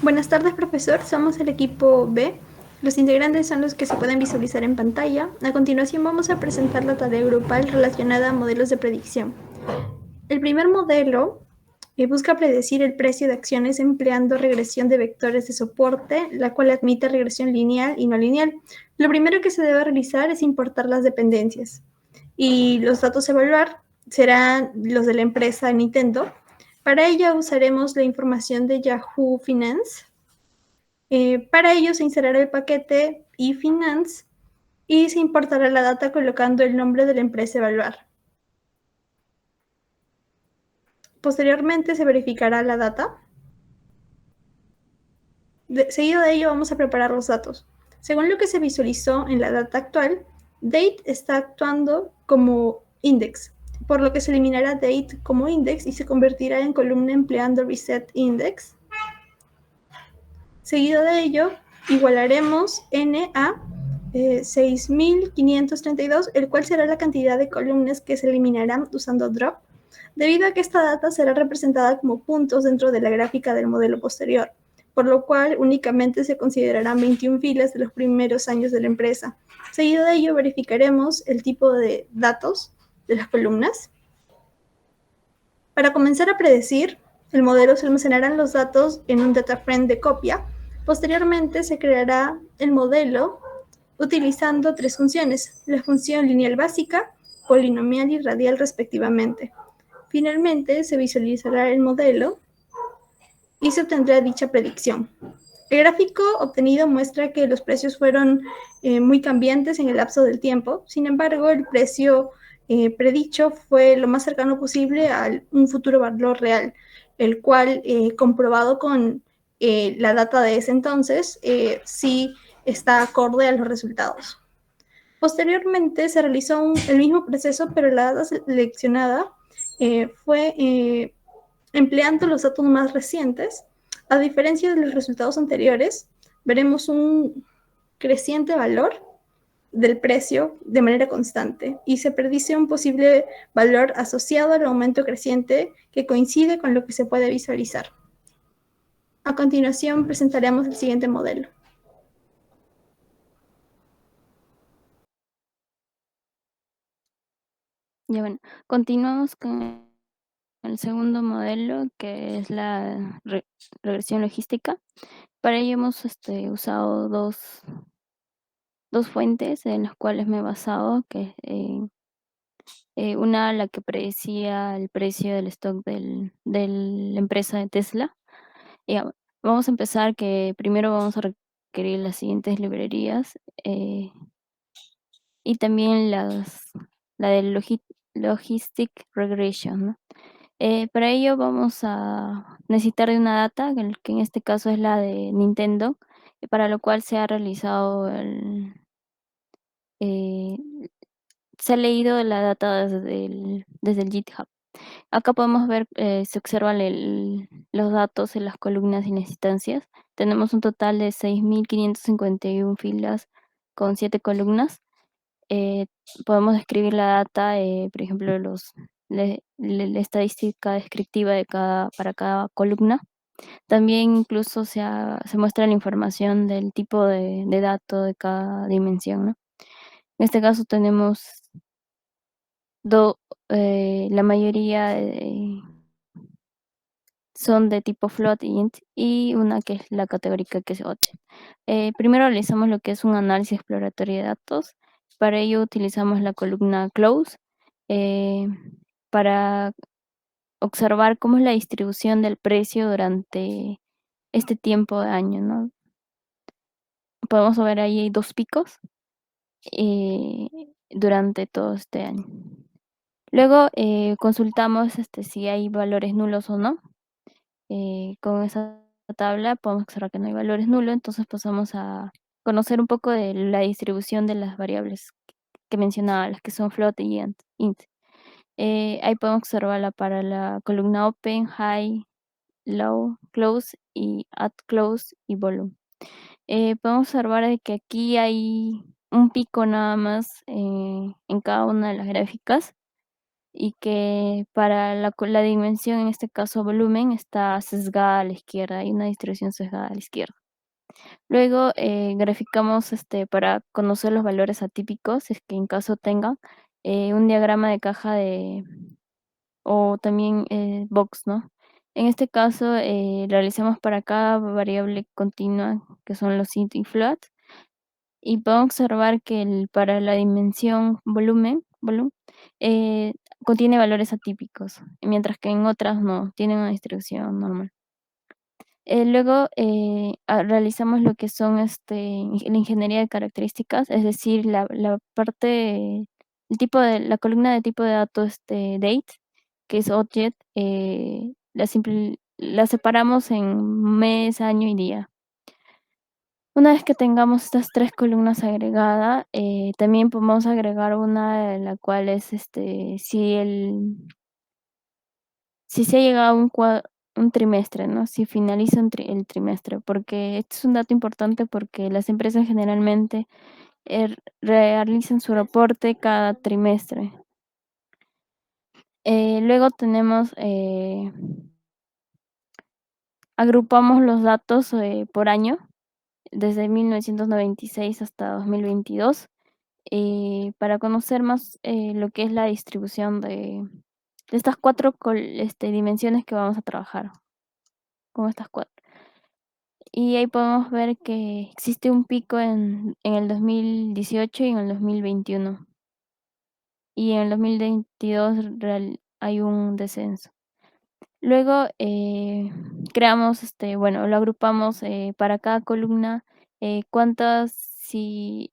Buenas tardes, profesor. Somos el equipo B. Los integrantes son los que se pueden visualizar en pantalla. A continuación vamos a presentar la tarea grupal relacionada a modelos de predicción. El primer modelo busca predecir el precio de acciones empleando regresión de vectores de soporte, la cual admite regresión lineal y no lineal. Lo primero que se debe realizar es importar las dependencias y los datos a evaluar serán los de la empresa Nintendo. Para ello usaremos la información de Yahoo Finance. Para ello se instalará el paquete eFinance y se importará la data colocando el nombre de la empresa a evaluar. Posteriormente se verificará la data. Seguido de ello vamos a preparar los datos. Según lo que se visualizó en la data actual, date está actuando como index, por lo que se eliminará date como index y se convertirá en columna empleando reset index. Seguido de ello, igualaremos n a 6532, el cual será la cantidad de columnas que se eliminarán usando drop, debido a que esta data será representada como puntos dentro de la gráfica del modelo posterior, por lo cual únicamente se considerarán 21 filas de los primeros años de la empresa. Seguido de ello, verificaremos el tipo de datos de las columnas. Para comenzar a predecir, el modelo se almacenarán los datos en un data frame de copia. Posteriormente se creará el modelo utilizando tres funciones, la función lineal básica, polinomial y radial respectivamente. Finalmente se visualizará el modelo y se obtendrá dicha predicción. El gráfico obtenido muestra que los precios fueron muy cambiantes en el lapso del tiempo. Sin embargo, el precio predicho fue lo más cercano posible a un futuro valor real, el cual, comprobado con la data de ese entonces, sí está acorde a los resultados. Posteriormente se realizó el mismo proceso, pero la data seleccionada fue empleando los datos más recientes. A diferencia de los resultados anteriores, veremos un creciente valor del precio de manera constante y se predice un posible valor asociado al aumento creciente que coincide con lo que se puede visualizar. A continuación presentaremos el siguiente modelo. Ya bueno, continuamos con el segundo modelo, que es la regresión logística. Para ello hemos usado dos fuentes en las cuales me he basado, que una la que predecía el precio del stock de la empresa de Tesla. Ya, vamos a empezar que primero vamos a requerir las siguientes librerías y también la de Logistic Regression, ¿no? Para ello vamos a necesitar de una data, que en este caso es la de Nintendo, para lo cual se ha realizado eh, se ha leído la data desde el GitHub. Acá podemos ver, se observan los datos en las columnas y las instancias. Tenemos un total de 6.551 filas con 7 columnas. Eh, Podemos describir la data, por ejemplo, la estadística descriptiva para cada columna. También incluso se muestra la información del tipo de dato de cada dimensión, ¿no? En este caso tenemos la mayoría son de tipo float int y una que es la categórica, que es object. Primero realizamos lo que es un análisis exploratorio de datos. Para ello utilizamos la columna close para observar cómo es la distribución del precio durante este tiempo de año, ¿no? Podemos ver ahí hay 2 picos durante todo este año. Luego consultamos si hay valores nulos o no. Con esa tabla podemos observar que no hay valores nulos, entonces pasamos a conocer un poco de la distribución de las variables que mencionaba, las que son float y int. Ahí podemos observarla para la columna open, high, low, close y at close y volume. Podemos observar de que aquí hay un pico nada más en cada una de las gráficas. y que para la dimensión, en este caso volumen, está sesgada a la izquierda, hay una distribución sesgada a la izquierda. Luego graficamos para conocer los valores atípicos, si es que en caso tengan, un diagrama de caja o también box, ¿no? En este caso realizamos para cada variable continua, que son los int y float, y podemos observar que para la dimensión volumen eh, contiene valores atípicos, mientras que en otras no, tienen una distribución normal. Luego realizamos lo que son la ingeniería de características, es decir, la parte, la columna de tipo de datos date, que es object, la separamos en mes, año y día. Una vez que tengamos estas tres columnas agregadas, también podemos agregar una en la cual es si se ha llegado a un trimestre, ¿no? Si finaliza el trimestre, porque esto es un dato importante porque las empresas generalmente realizan su reporte cada trimestre. Luego agrupamos los datos por año, desde 1996 hasta 2022, para conocer más lo que es la distribución de estas cuatro dimensiones que vamos a trabajar, con estas cuatro. Y ahí podemos ver que existe un pico en el 2018 y en el 2021. Y en el 2022 hay un descenso. Luego creamos, lo agrupamos para cada columna, si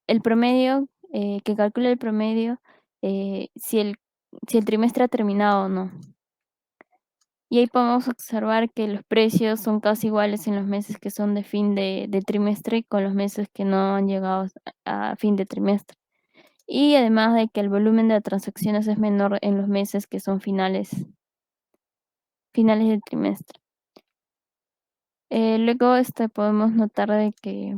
el promedio, que calcule el promedio, si el trimestre ha terminado o no. Y ahí podemos observar que los precios son casi iguales en los meses que son de fin de trimestre con los meses que no han llegado a fin de trimestre. Y además de que el volumen de transacciones es menor en los meses que son finales del trimestre. Luego podemos notar de que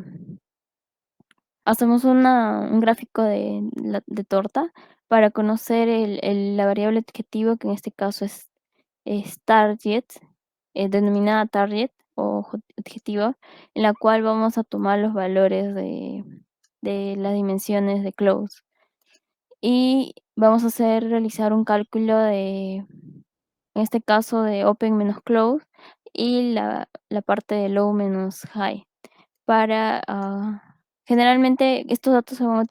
hacemos un gráfico de torta para conocer la variable objetivo, que en este caso es target, denominada target o objetivo, en la cual vamos a tomar los valores de las dimensiones de close. Y vamos a realizar un cálculo en este caso de open menos close, y la parte de low menos high. Generalmente estos datos se van a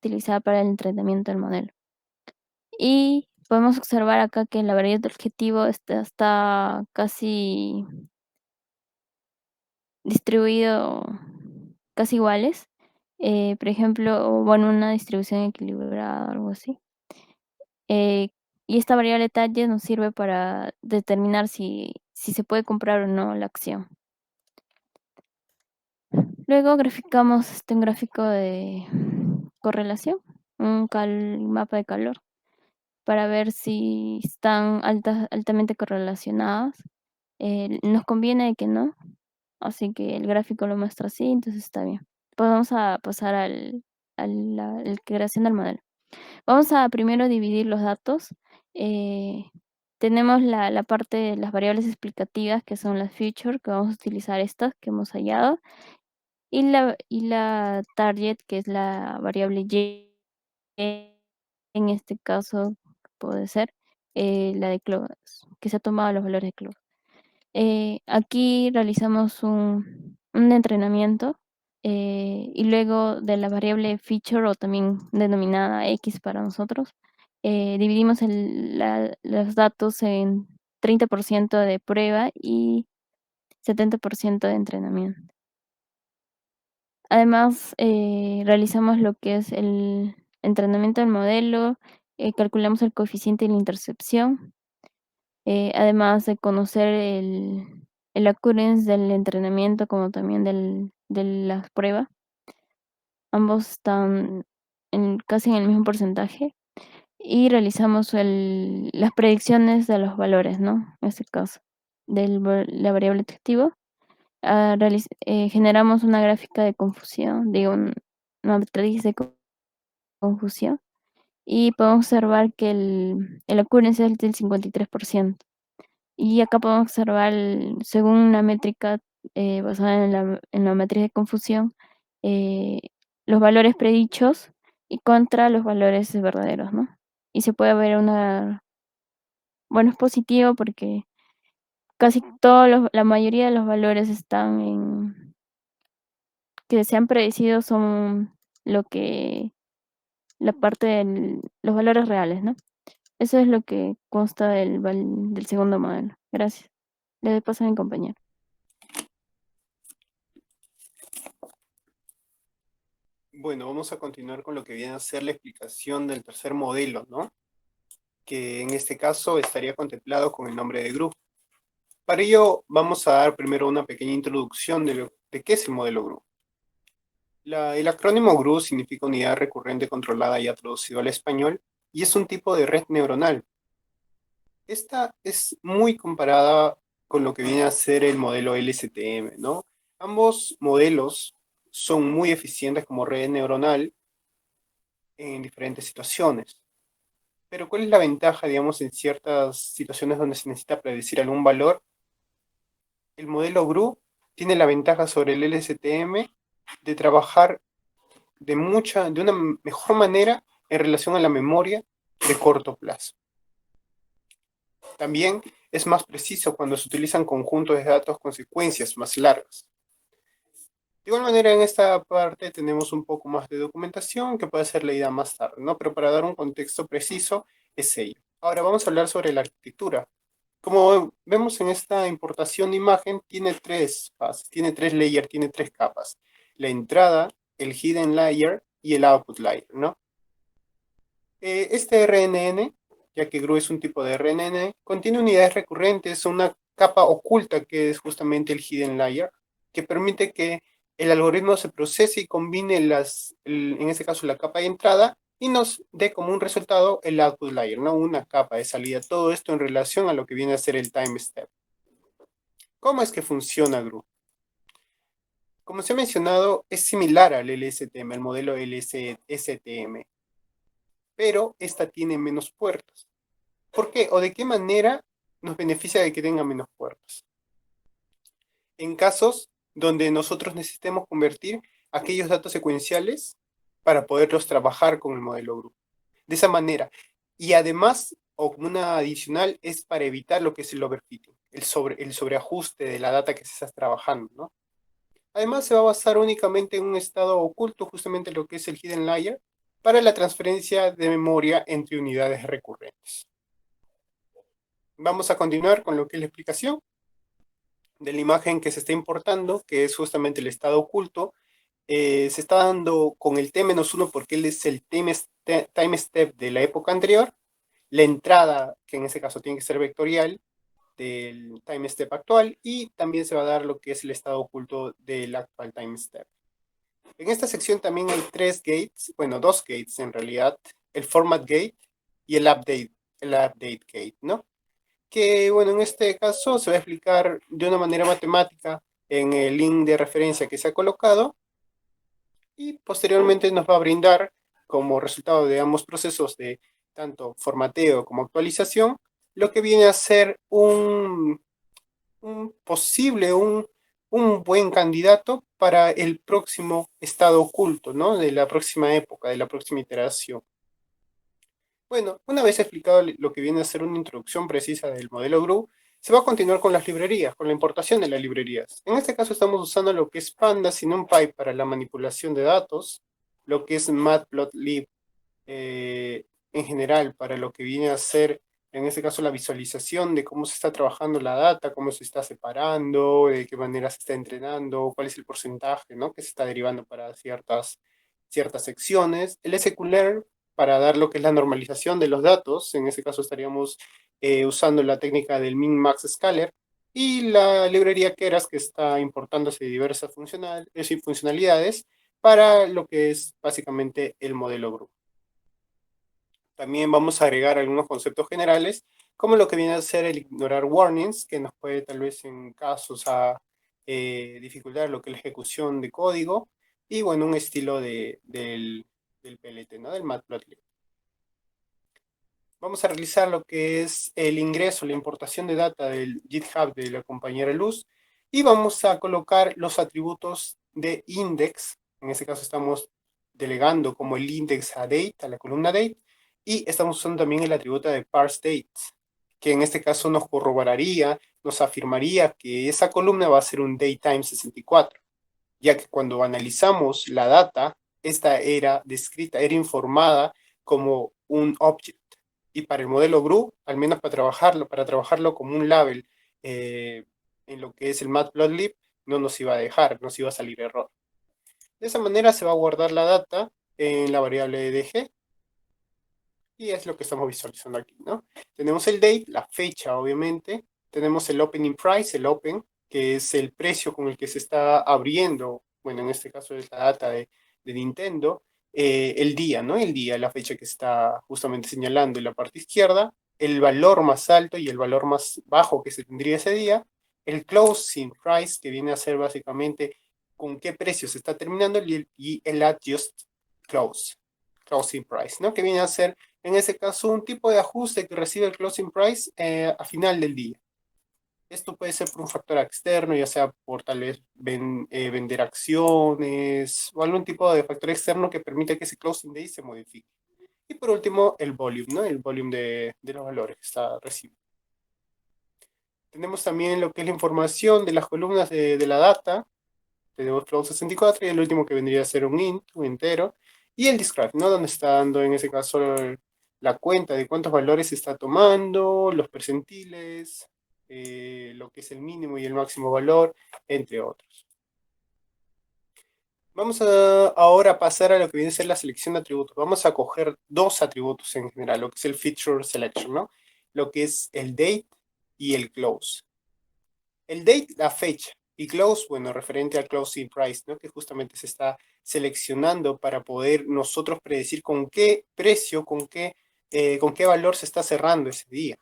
utilizar para el entrenamiento del modelo. Y podemos observar acá que la variedad de objetivo está casi distribuido, casi iguales. Por ejemplo, una distribución equilibrada o algo así. Y esta variable target nos sirve para determinar si se puede comprar o no la acción. Luego graficamos un gráfico de correlación, un mapa de calor, para ver si están altamente correlacionadas. Nos conviene que no, así que el gráfico lo muestra así, entonces está bien. Pues vamos a pasar a la creación del modelo. Vamos a primero dividir los datos. Tenemos la parte de las variables explicativas, que son las features, que vamos a utilizar estas que hemos hallado, y la target, que es la variable y, en este caso puede ser la de close, que se ha tomado los valores de close. Aquí realizamos un entrenamiento, y luego de la variable feature, o también denominada X para nosotros, dividimos los datos en 30% de prueba y 70% de entrenamiento. Además, realizamos lo que es el entrenamiento del modelo, calculamos el coeficiente de la intercepción, además de conocer el occurrence del entrenamiento como también de las pruebas. Ambos están casi en el mismo porcentaje, y realizamos las predicciones de los valores, ¿no? En este caso, de la variable objetivo. Generamos una gráfica de confusión, una matriz de confusión, y podemos observar que el occurrence es del 53%. Y acá podemos observar, según una métrica basada en la matriz de confusión, eh, los valores predichos y contra los valores verdaderos, ¿no? Y se puede ver bueno, es positivo porque casi la mayoría de los valores que se han predecido son la parte de los valores reales, ¿no? Eso es lo que consta del segundo modelo. Gracias. Le doy paso a mi compañero. Bueno, vamos a continuar con lo que viene a ser la explicación del tercer modelo, ¿no? Que en este caso estaría contemplado con el nombre de GRU. Para ello, vamos a dar primero una pequeña introducción de qué es el modelo GRU. El acrónimo GRU significa Unidad Recurrente Controlada, ya traducido al español, y es un tipo de red neuronal. Esta es muy comparada con lo que viene a ser el modelo LSTM, ¿no? Ambos modelos son muy eficientes como red neuronal en diferentes situaciones. Pero ¿cuál es la ventaja, digamos, en ciertas situaciones donde se necesita predecir algún valor? El modelo GRU tiene la ventaja sobre el LSTM de trabajar de una mejor manera en relación a la memoria de corto plazo. También es más preciso cuando se utilizan conjuntos de datos con secuencias más largas. De igual manera, en esta parte tenemos un poco más de documentación que puede ser leída más tarde, ¿no? Pero para dar un contexto preciso es ello. Ahora vamos a hablar sobre la arquitectura. Como vemos en esta importación de imagen, tiene tres fases, tiene tres layers, tiene tres capas. La entrada, el hidden layer y el output layer, ¿no? Este RNN, ya que GRU es un tipo de RNN, contiene unidades recurrentes, una capa oculta que es justamente el hidden layer, que permite que el algoritmo se procese y combine en este caso la capa de entrada y nos dé como un resultado el output layer, ¿no? Una capa de salida. Todo esto en relación a lo que viene a ser el time step. ¿Cómo es que funciona GRU? Como se ha mencionado, es similar al LSTM, al modelo LSTM, pero esta tiene menos puertas. ¿Por qué? ¿O de qué manera nos beneficia de que tenga menos puertas? En casos donde nosotros necesitemos convertir aquellos datos secuenciales para poderlos trabajar con el modelo GRU. De esa manera. Y además, o como una adicional, es para evitar lo que es el overfitting, el sobreajuste de la data que se está trabajando, ¿no? Además, se va a basar únicamente en un estado oculto, justamente lo que es el hidden layer, para la transferencia de memoria entre unidades recurrentes. Vamos a continuar con lo que es la explicación de la imagen que se está importando, que es justamente el estado oculto. Se está dando con el T-1 porque él es el time step de la época anterior, la entrada, que en ese caso tiene que ser vectorial, del time step actual, y también se va a dar lo que es el estado oculto del actual time step. En esta sección también hay dos gates en realidad, el format gate y el update gate, ¿no? Que, bueno, en este caso se va a explicar de una manera matemática en el link de referencia que se ha colocado y posteriormente nos va a brindar como resultado de ambos procesos de tanto formateo como actualización, lo que viene a ser un buen candidato para el próximo estado oculto, ¿no? De la próxima época, de la próxima iteración. Bueno, una vez explicado lo que viene a ser una introducción precisa del modelo GRU, se va a continuar con las librerías, con la importación de las librerías. En este caso estamos usando lo que es Pandas y NumPy para la manipulación de datos, lo que es Matplotlib en general para lo que viene a ser, en este caso, la visualización de cómo se está trabajando la data, cómo se está separando, de qué manera se está entrenando, cuál es el porcentaje, ¿no? Que se está derivando para ciertas secciones. El SQLearn para dar lo que es la normalización de los datos, en este caso estaríamos usando la técnica del min-max scaler, y la librería Keras que está importándose diversas funcionalidades para lo que es básicamente el modelo GRU. También vamos a agregar algunos conceptos generales, como lo que viene a ser el ignorar warnings, que nos puede tal vez en casos a dificultar lo que es la ejecución de código, y bueno, un estilo del PLT, ¿no? Del Matplotlib. vamos a realizar lo que es el ingreso, la importación de data del GitHub de la compañera Luz y vamos a colocar los atributos de index. En este caso estamos delegando como el index a date, a la columna date, y estamos usando también el atributo de parse date, que en este caso nos corroboraría, nos afirmaría que esa columna va a ser un datetime 64, ya que cuando analizamos la data, esta era descrita, era informada como un object. Y para el modelo GRU, al menos para trabajarlo como un label en lo que es el matplotlib, no nos iba a dejar, nos iba a salir error. De esa manera se va a guardar la data en la variable dg, y es lo que estamos visualizando aquí, ¿no? Tenemos el date, la fecha, obviamente. Tenemos el opening price, el open, que es el precio con el que se está abriendo, bueno, en este caso es la data de Nintendo, el día, ¿no? El día, la fecha que está justamente señalando en la parte izquierda, el valor más alto y el valor más bajo que se tendría ese día, el closing price, que viene a ser básicamente con qué precio se está terminando, y el adjust closing price, ¿no? Que viene a ser en ese caso un tipo de ajuste que recibe el closing price a final del día. Esto puede ser por un factor externo, ya sea por tal vez vender acciones o algún tipo de factor externo que permita que ese closing day se modifique. Y por último, el volume, ¿no? El volume de los valores que está recibiendo. Tenemos también lo que es la información de las columnas de la data. Tenemos float 64 y el último que vendría a ser un int, un entero. Y el describe, ¿no? Donde está dando en ese caso la cuenta de cuántos valores se está tomando, los percentiles, lo que es el mínimo y el máximo valor, entre otros. Vamos a ahora pasar a lo que viene a ser la selección de atributos. Vamos a coger dos atributos en general, lo que es el feature selection, ¿no? Lo que es el date y el close. El date, la fecha, y close, bueno, referente al closing price, ¿no? Que justamente se está seleccionando para poder nosotros predecir con qué precio, con qué valor se está cerrando ese día.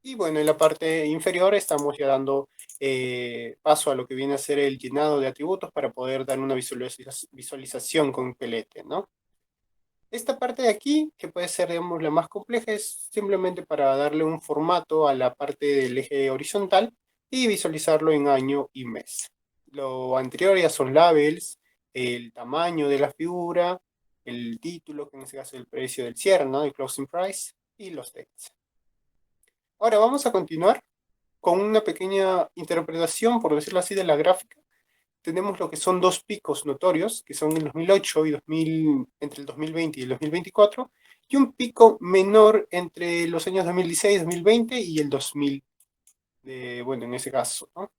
Y bueno, en la parte inferior estamos ya dando paso a lo que viene a ser el llenado de atributos para poder dar una visualización con pelete, ¿no? Esta parte de aquí, que puede ser, digamos, la más compleja, es simplemente para darle un formato a la parte del eje horizontal y visualizarlo en año y mes. Lo anterior ya son labels, el tamaño de la figura, el título, que en este caso es el precio del cierre, ¿no? El closing price, y los dates. Ahora vamos a continuar con una pequeña interpretación, por decirlo así, de la gráfica. Tenemos lo que son dos picos notorios, que son en 2008 y entre el 2020 y el 2024, y un pico menor entre los años 2016, 2020 y el 2000, bueno, en ese caso, ¿no?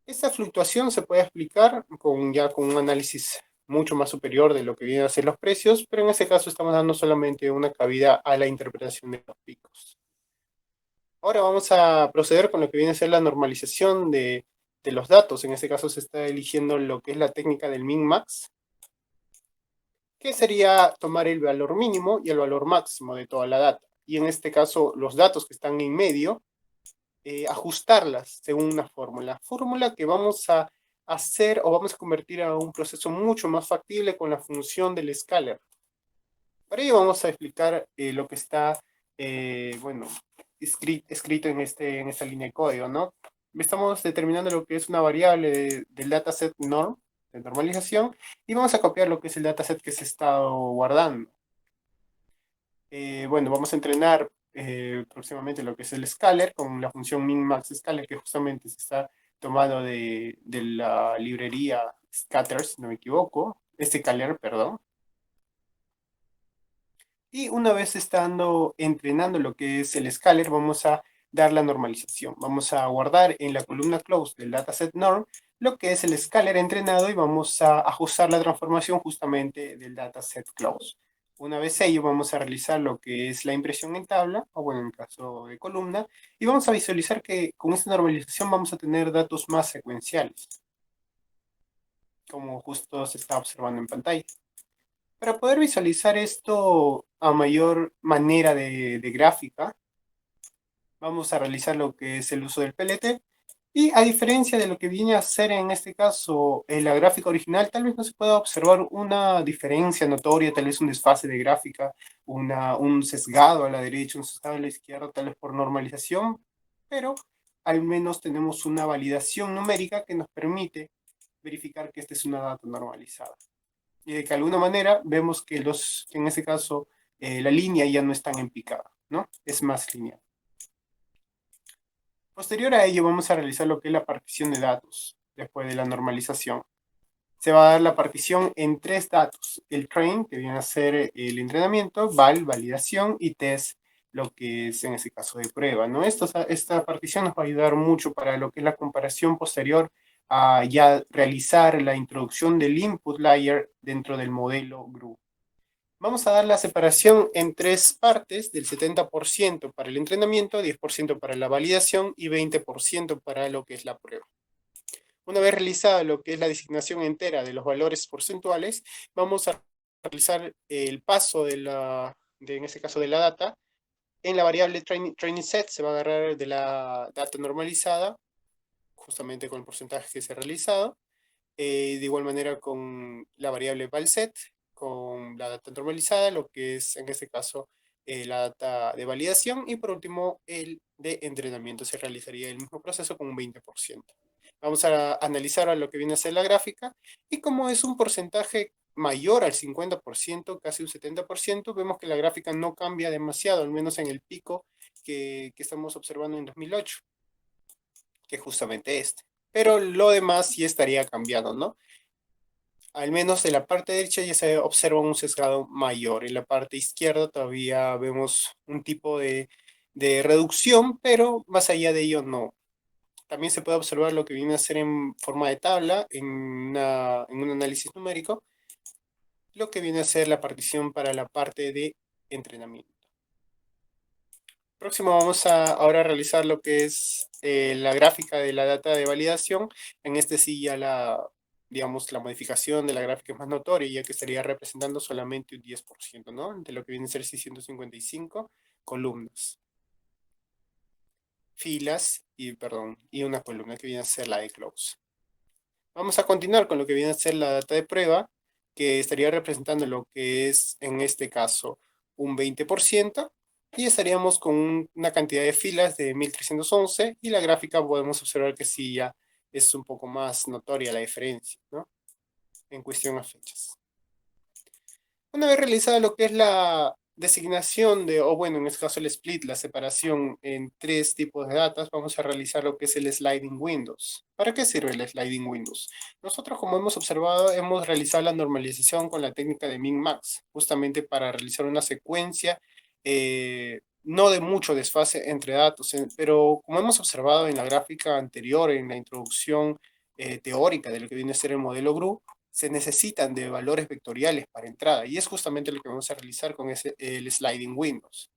Esta fluctuación se puede explicar ya con un análisis mucho más superior de lo que vienen a ser los precios, pero en ese caso estamos dando solamente una cabida a la interpretación de los picos. Ahora vamos a proceder con lo que viene a ser la normalización de los datos. En este caso se está eligiendo lo que es la técnica del min-max, que sería tomar el valor mínimo y el valor máximo de toda la data. Y en este caso, los datos que están en medio, ajustarlas según una fórmula. Fórmula que vamos a hacer o vamos a convertir a un proceso mucho más factible con la función del scaler. Para ello vamos a explicar lo que está, bueno, escrito en esta línea de código, ¿no? Estamos determinando lo que es una variable del dataset norm, de normalización, y vamos a copiar lo que es el dataset que se está guardando. Bueno, vamos a entrenar próximamente lo que es el scaler con la función min-max scaler, que justamente se está tomando de la librería scatter, si no me equivoco, scaler, perdón. Y una vez estando entrenando lo que es el scaler, vamos a dar la normalización. Vamos a guardar en la columna close del dataset norm lo que es el scaler entrenado y vamos a ajustar la transformación justamente del dataset close. Una vez ello, vamos a realizar lo que es la impresión en tabla, o bueno, en el caso de columna, y vamos a visualizar que con esta normalización vamos a tener datos más secuenciales, como justo se está observando en pantalla. Para poder visualizar esto a mayor manera de gráfica, vamos a realizar lo que es el uso del PLT Y a diferencia de lo que viene a ser en este caso la gráfica original, tal vez no se pueda observar una diferencia notoria, tal vez un desfase de gráfica, un sesgado a la derecha, un sesgado a la izquierda, tal vez por normalización, pero al menos tenemos una validación numérica que nos permite verificar que esta es una data normalizada. Y de que de alguna manera vemos que en este caso la línea ya no es tan en picada, ¿no? Es más lineal. Posterior a ello vamos a realizar lo que es la partición de datos después de la normalización. Se va a dar la partición en 3 datos. El train, que viene a ser el entrenamiento, val, validación, y test, lo que es en ese caso de prueba, ¿no? Esta partición nos va a ayudar mucho para lo que es la comparación posterior a ya realizar la introducción del input layer dentro del modelo GRU. Vamos a dar la separación en 3 partes, del 70% para el entrenamiento, 10% para la validación y 20% para lo que es la prueba. Una vez realizada lo que es la designación entera de los valores porcentuales, vamos a realizar el paso en este caso de la data. En la variable training set se va a agarrar de la data normalizada, justamente con el porcentaje que se ha realizado. De igual manera con la variable valset, con la data normalizada, lo que es en este caso la data de validación, y por último el de entrenamiento. Se realizaría el mismo proceso con un 20%. Vamos a analizar a lo que viene a ser la gráfica, y como es un porcentaje mayor al 50%, casi un 70%, vemos que la gráfica no cambia demasiado, al menos en el pico que estamos observando en 2008, que es justamente este. Pero lo demás sí estaría cambiando, ¿no? Al menos en la parte derecha ya se observa un sesgado mayor. En la parte izquierda todavía vemos un tipo de reducción, pero más allá de ello no. También se puede observar lo que viene a ser en forma de tabla, en un análisis numérico, lo que viene a ser la partición para la parte de entrenamiento. Próximo vamos a ahora realizar lo que es la gráfica de la data de validación. En este sí ya digamos, la modificación de la gráfica es más notoria, ya que estaría representando solamente un 10%, ¿no? De lo que viene a ser 655 columnas, filas y una columna que viene a ser la de close. Vamos a continuar con lo que viene a ser la data de prueba, que estaría representando lo que es, en este caso, un 20%, y estaríamos con una cantidad de filas de 1311, y la gráfica podemos observar que sí ya es un poco más notoria la diferencia, ¿no? En cuestión a fechas. Una vez realizada lo que es la designación o bueno, en este caso el split, la separación en 3 tipos de datas, vamos a realizar lo que es el sliding windows. ¿Para qué sirve el sliding windows? Nosotros, como hemos observado, hemos realizado la normalización con la técnica de min-max, justamente para realizar una secuencia no de mucho desfase entre datos, pero como hemos observado en la gráfica anterior, en la introducción teórica de lo que viene a ser el modelo GRU, se necesitan de valores vectoriales para entrada, y es justamente lo que vamos a realizar con el sliding windows.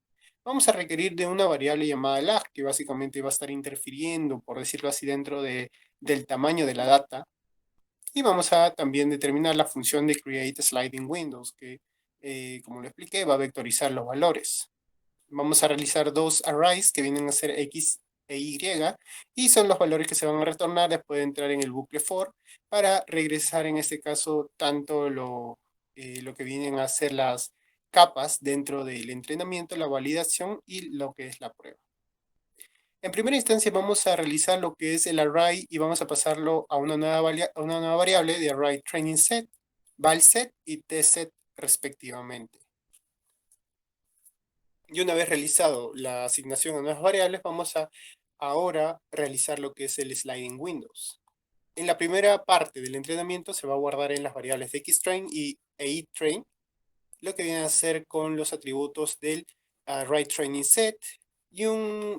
Vamos a requerir de una variable llamada lag, que básicamente va a estar interfiriendo, por decirlo así, dentro del tamaño de la data, y vamos a también determinar la función de create sliding windows, que como lo expliqué, va a vectorizar los valores. Vamos a realizar 2 arrays que vienen a ser X e Y, y son los valores que se van a retornar después de entrar en el bucle for, para regresar en este caso tanto lo que vienen a ser las capas dentro del entrenamiento, la validación y lo que es la prueba. En primera instancia vamos a realizar lo que es el array y vamos a pasarlo a una nueva variable de array training set, val set y test set respectivamente. Y una vez realizado la asignación a nuevas variables, vamos a ahora realizar lo que es el sliding windows. En la primera parte del entrenamiento se va a guardar en las variables de xtrain e iTrain, lo que viene a hacer con los atributos del array training set y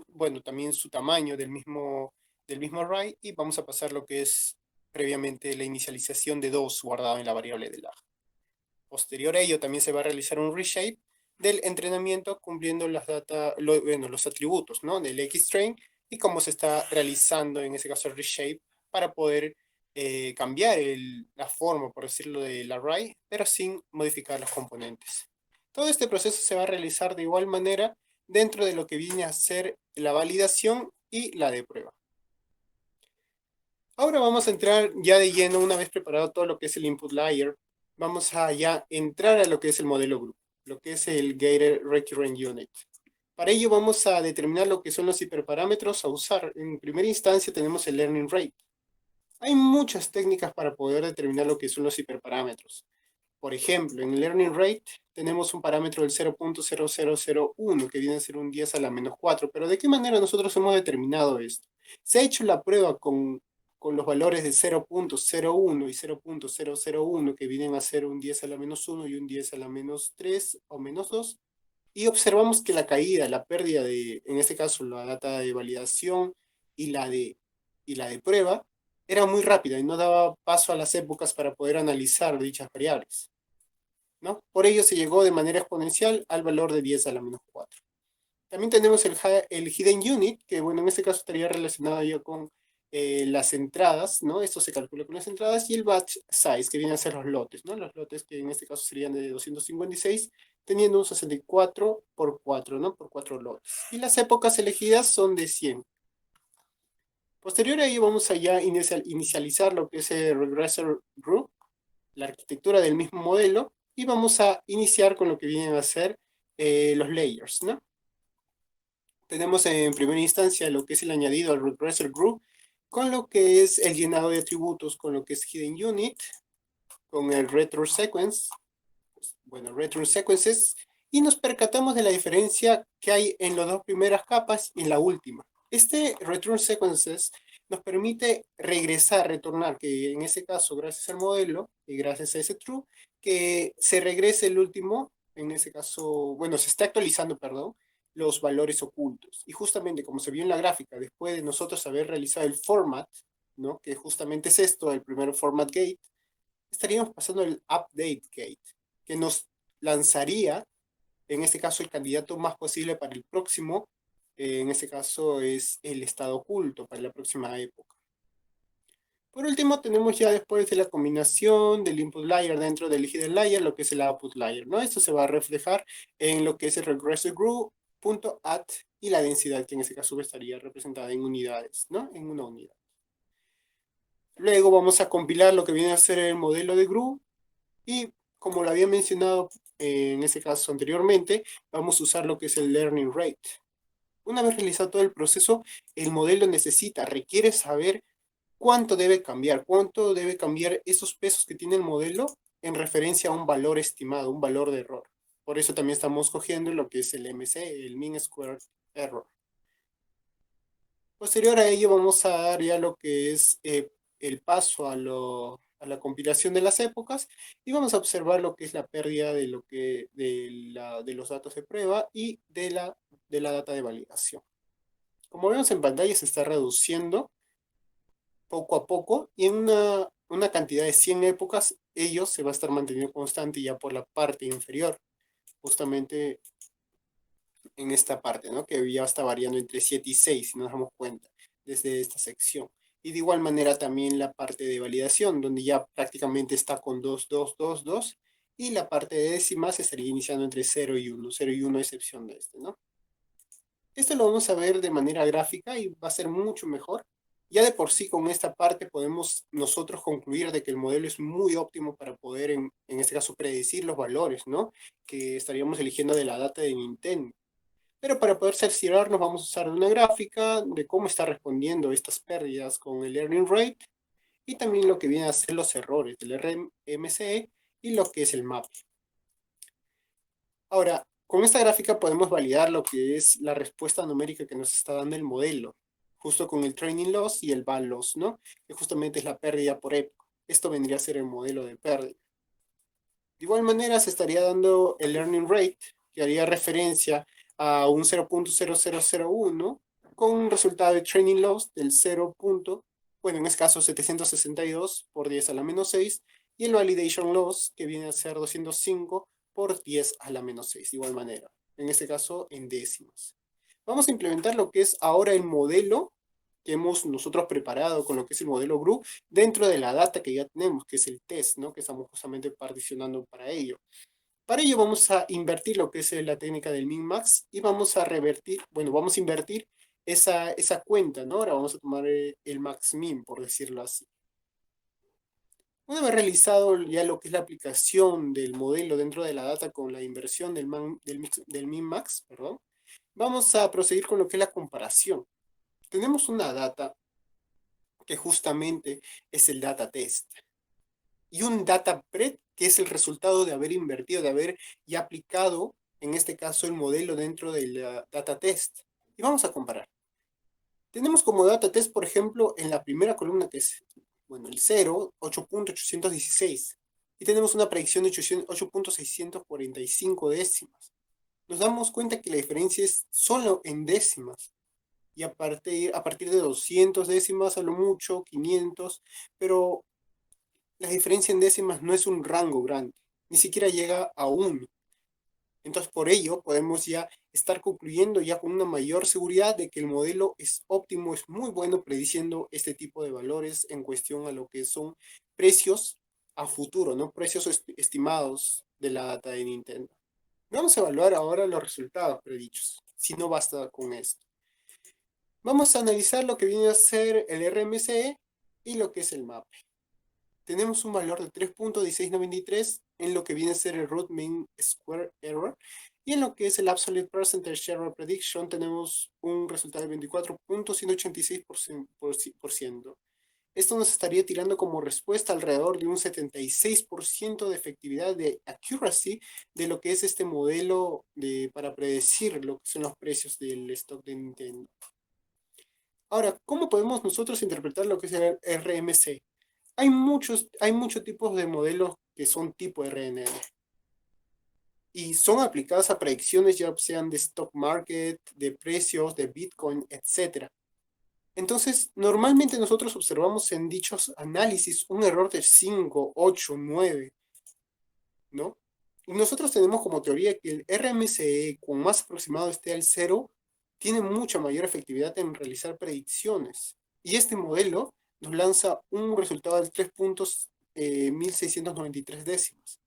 bueno, también su tamaño del mismo array, y vamos a pasar lo que es previamente la inicialización de 2 guardado en la variable de lag. Posterior a ello también se va a realizar un reshape del entrenamiento cumpliendo los atributos, ¿no? Del xtrain, y cómo se está realizando en ese caso el reshape para poder cambiar la forma, por decirlo, del array, pero sin modificar los componentes. Todo este proceso se va a realizar de igual manera dentro de lo que viene a ser la validación y la de prueba. Ahora vamos a entrar ya de lleno, una vez preparado todo lo que es el input layer, vamos a ya entrar a lo que es el modelo group, lo que es el Gated Recurrent Unit. Para ello vamos a determinar lo que son los hiperparámetros a usar. En primera instancia tenemos el learning rate. Hay muchas técnicas para poder determinar lo que son los hiperparámetros. Por ejemplo, en el learning rate tenemos un parámetro del 0.0001 que viene a ser un 10 a la menos 4. Pero ¿de qué manera nosotros hemos determinado esto? Se ha hecho la prueba con los valores de 0.01 y 0.001 que vienen a ser un 10 a la menos 1 y un 10 a la menos 3 o menos 2. Y observamos que la caída, la pérdida de, en este caso, la data de validación y la de prueba, era muy rápida y no daba paso a las épocas para poder analizar dichas variables, ¿no? Por ello se llegó de manera exponencial al valor de 10 a la menos 4. También tenemos el hidden unit, que bueno, en este caso estaría relacionado ya con las entradas, ¿no? Esto se calcula con las entradas, y el batch size, que vienen a ser los lotes, ¿no? Los lotes que en este caso serían de 256, teniendo un 64 por 4, ¿no? Por 4 lotes. Y las épocas elegidas son de 100. Posterior a ello vamos a ya inicializar lo que es el Regressor Group, la arquitectura del mismo modelo, y vamos a iniciar con lo que vienen a ser los layers, ¿no? Tenemos en primera instancia lo que es el añadido al Regressor Group, con lo que es el llenado de atributos, con lo que es Hidden Unit, con el Retro Sequence, bueno, Retro Sequences, y nos percatamos de la diferencia que hay en las dos primeras capas y en la última. Este Return Sequences nos permite regresar, retornar, que en ese caso, gracias al modelo y gracias a ese true, que se regrese el último, en ese caso, bueno, se está actualizando, perdón, los valores ocultos. Y justamente como se vio en la gráfica, después de nosotros haber realizado el format, ¿no? Que justamente es esto, el primer format gate, estaríamos pasando el update gate, que nos lanzaría, en este caso, el candidato más posible para el próximo, en este caso es el estado oculto para la próxima época. Por último, tenemos ya después de la combinación del input layer dentro del hidden layer, lo que es el output layer, ¿no? Esto se va a reflejar en lo que es el regressive group.add y la densidad, que en este caso estaría representada en unidades, ¿no? En una unidad. Luego vamos a compilar lo que viene a ser el modelo de group y, como lo había mencionado en este caso anteriormente, vamos a usar lo que es el learning rate. Una vez realizado todo el proceso, el modelo requiere saber cuánto debe cambiar esos pesos que tiene el modelo en referencia a un valor estimado, un valor de error. Por eso también estamos cogiendo lo que es el MC, el Mean Squared Error. Posterior a ello vamos a dar ya lo que es el paso a la compilación de las épocas y vamos a observar lo que es la pérdida de los datos de prueba y de la data de validación. Como vemos en pantalla, se está reduciendo poco a poco y en una cantidad de 100 épocas, ello se va a estar manteniendo constante ya por la parte inferior, justamente en esta parte, ¿no? Que ya está variando entre 7 y 6, si nos damos cuenta, desde esta sección. Y de igual manera también la parte de validación, donde ya prácticamente está con 2, 2, 2, 2, y la parte de décimas estaría iniciando entre 0 y 1, 0 y 1 a excepción de este, ¿no? Esto lo vamos a ver de manera gráfica y va a ser mucho mejor. Ya de por sí con esta parte podemos nosotros concluir de que el modelo es muy óptimo para poder, en este caso, predecir los valores, ¿no? Que estaríamos eligiendo de la data de Nintendo. Pero para poder cerciorarnos vamos a usar una gráfica de cómo está respondiendo estas pérdidas con el learning rate y también lo que viene a ser los errores del RMCE y lo que es el map. Ahora, con esta gráfica podemos validar lo que es la respuesta numérica que nos está dando el modelo, justo con el training loss y el val loss, ¿no? Que justamente es la pérdida por época. Esto vendría a ser el modelo de pérdida. De igual manera se estaría dando el learning rate, que haría referencia a un 0.0001 con un resultado de training loss del 0. Bueno, en este caso 762 por 10 a la menos 6, y el validation loss, que viene a ser 205 por 10 a la menos 6, de igual manera, en este caso en décimas. Vamos a implementar lo que es ahora el modelo que hemos nosotros preparado con lo que es el modelo group dentro de la data que ya tenemos, que es el test, ¿no? Que estamos justamente particionando para ello. Para ello vamos a invertir lo que es la técnica del min-max y vamos a revertir, bueno, vamos a invertir esa cuenta, ¿no? Ahora vamos a tomar el max min, por decirlo así. Una vez realizado ya lo que es la aplicación del modelo dentro de la data con la inversión del min max, perdón, vamos a proseguir con lo que es la comparación. Tenemos una data que justamente es el data test y un data pred que es el resultado de haber invertido, de haber ya aplicado, en este caso, el modelo dentro del data test. Y vamos a comparar. Tenemos como data test, por ejemplo, en la primera columna que es, bueno, el 0, 8.816. Y tenemos una predicción de 8.645 décimas. Nos damos cuenta que la diferencia es solo en décimas. Y a partir de 200 décimas a lo mucho, 500, pero la diferencia en décimas no es un rango grande, ni siquiera llega a 1. Entonces, por ello, podemos ya estar concluyendo ya con una mayor seguridad de que el modelo es óptimo, es muy bueno prediciendo este tipo de valores en cuestión a lo que son precios a futuro, ¿no? Precios estimados de la data de Nintendo. Vamos a evaluar ahora los resultados predichos, si no basta con esto. Vamos a analizar lo que viene a ser el RMCE y lo que es el MAPE. Tenemos un valor de 3.1693 en lo que viene a ser el root mean square error, y en lo que es el absolute percentage error prediction tenemos un resultado de 24.186%. Esto nos estaría tirando como respuesta alrededor de un 76% de efectividad de accuracy de lo que es este modelo para predecir lo que son los precios del stock de Nintendo. Ahora, ¿cómo podemos nosotros interpretar lo que es el RMC? Hay muchos tipos de modelos que son tipo RNN y son aplicadas a predicciones ya sean de stock market, de precios, de Bitcoin, etc. Entonces, normalmente nosotros observamos en dichos análisis un error de 5, 8, 9, ¿no? Y nosotros tenemos como teoría que el RMCE, con más aproximado esté al 0, tiene mucha mayor efectividad en realizar predicciones. Y este modelo nos lanza un resultado de 3.1693 décimas.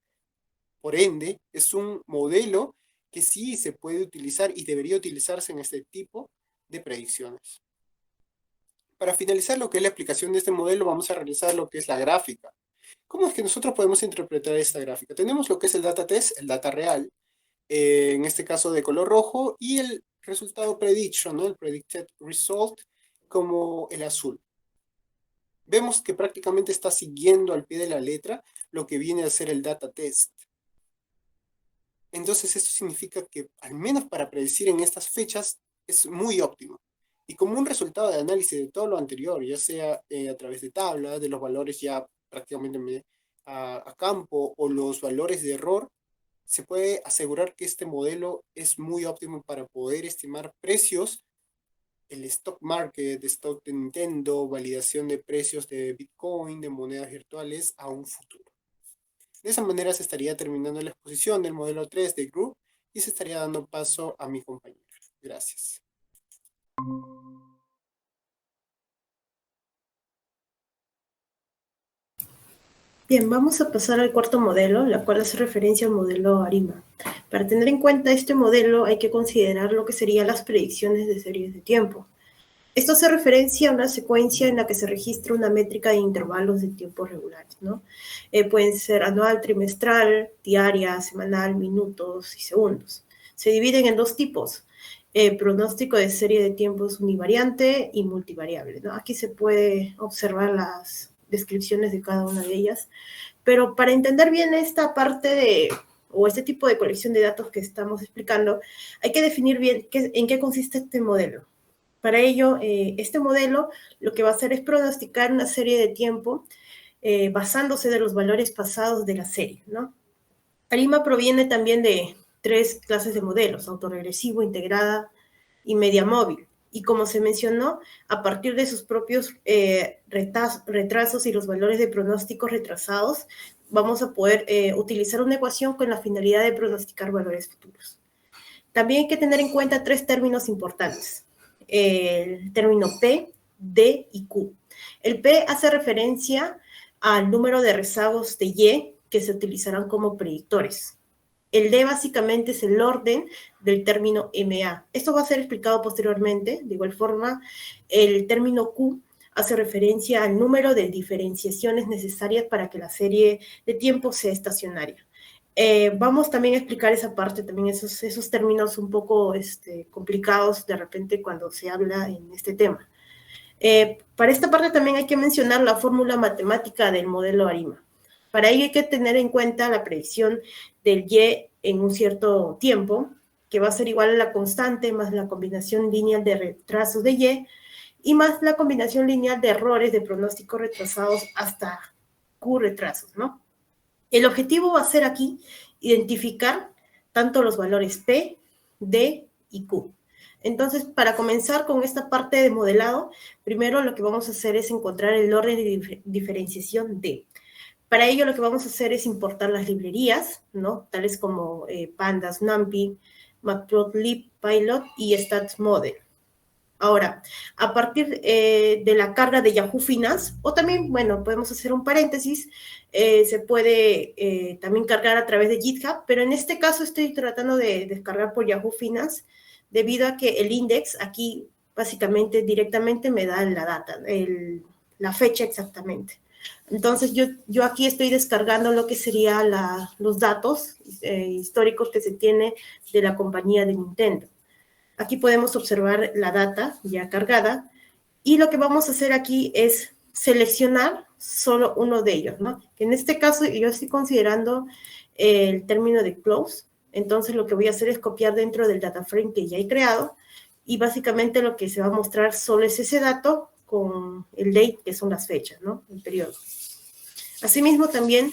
Por ende, es un modelo que sí se puede utilizar y debería utilizarse en este tipo de predicciones. Para finalizar lo que es la aplicación de este modelo, vamos a realizar lo que es la gráfica. ¿Cómo es que nosotros podemos interpretar esta gráfica? Tenemos lo que es el data test, el data real, en este caso de color rojo, y el resultado prediction, ¿no? El predicted result, como el azul. Vemos que prácticamente está siguiendo al pie de la letra lo que viene a ser el data test. Entonces eso significa que al menos para predecir en estas fechas es muy óptimo. Y como un resultado de análisis de todo lo anterior, ya sea a través de tablas, de los valores ya prácticamente a campo o los valores de error, se puede asegurar que este modelo es muy óptimo para poder estimar precios, el stock market, stock de Nintendo, validación de precios de Bitcoin, de monedas virtuales a un futuro. De esa manera se estaría terminando la exposición del modelo 3 de Group y se estaría dando paso a mi compañero. Gracias. Bien, vamos a pasar al cuarto modelo, la cual hace referencia al modelo ARIMA. Para tener en cuenta este modelo hay que considerar lo que serían las predicciones de series de tiempo. Esto hace referencia a una secuencia en la que se registra una métrica de intervalos de tiempo regulares, ¿no? Pueden ser anual, trimestral, diaria, semanal, minutos y segundos. Se dividen en dos tipos, pronóstico de serie de tiempos univariante y multivariable, ¿no? Aquí se puede observar las descripciones de cada una de ellas, pero para entender bien esta parte o este tipo de colección de datos que estamos explicando, hay que definir bien en qué consiste este modelo. Para ello, este modelo lo que va a hacer es pronosticar una serie de tiempo basándose de los valores pasados de la serie, ¿no? ARIMA proviene también de 3 clases de modelos, autorregresivo, integrada y media móvil. Y como se mencionó, a partir de sus propios retrasos y los valores de pronósticos retrasados, vamos a poder utilizar una ecuación con la finalidad de pronosticar valores futuros. También hay que tener en cuenta 3 términos importantes. El término P, D y Q. El P hace referencia al número de rezagos de Y que se utilizarán como predictores. El D básicamente es el orden del término MA. Esto va a ser explicado posteriormente. De igual forma, el término Q hace referencia al número de diferenciaciones necesarias para que la serie de tiempo sea estacionaria. Vamos también a explicar esa parte, también esos términos un poco complicados de repente cuando se habla en este tema. Para esta parte también hay que mencionar la fórmula matemática del modelo ARIMA. Para ello hay que tener en cuenta la predicción del Y en un cierto tiempo, que va a ser igual a la constante más la combinación lineal de retrasos de Y más la combinación lineal de errores de pronósticos retrasados hasta Q retrasos, ¿no? El objetivo va a ser aquí identificar tanto los valores P, D y Q. Entonces, para comenzar con esta parte de modelado, primero lo que vamos a hacer es encontrar el orden de diferenciación D. Para ello, lo que vamos a hacer es importar las librerías, ¿no? Tales como Pandas, NumPy, Matplotlib, Pilot y StatsModel. Ahora, a partir de la carga de Yahoo Finance, o también, bueno, podemos hacer un paréntesis, se puede también cargar a través de GitHub, pero en este caso estoy tratando de descargar por Yahoo Finance, debido a que el index aquí básicamente directamente me da la data, la fecha exactamente. Entonces, yo aquí estoy descargando lo que serían los datos históricos que se tiene de la compañía de Nintendo. Aquí podemos observar la data ya cargada, y lo que vamos a hacer aquí es seleccionar solo uno de ellos, ¿no? Que en este caso yo estoy considerando el término de close, entonces lo que voy a hacer es copiar dentro del data frame que ya he creado, y básicamente lo que se va a mostrar solo es ese dato con el date, que son las fechas, ¿no? El periodo. Asimismo, también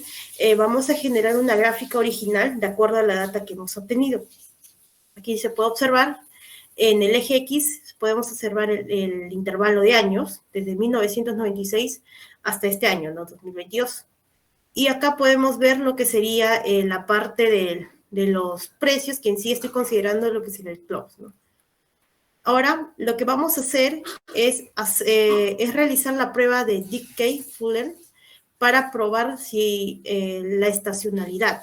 vamos a generar una gráfica original de acuerdo a la data que hemos obtenido. Aquí se puede observar, en el eje X podemos observar el intervalo de años, desde 1996 hasta este año, ¿no? 2022. Y acá podemos ver lo que sería la parte de los precios, que en sí estoy considerando lo que sería el close, ¿no? Ahora, lo que vamos a hacer es realizar la prueba de Dickey-Fuller para probar si la estacionalidad.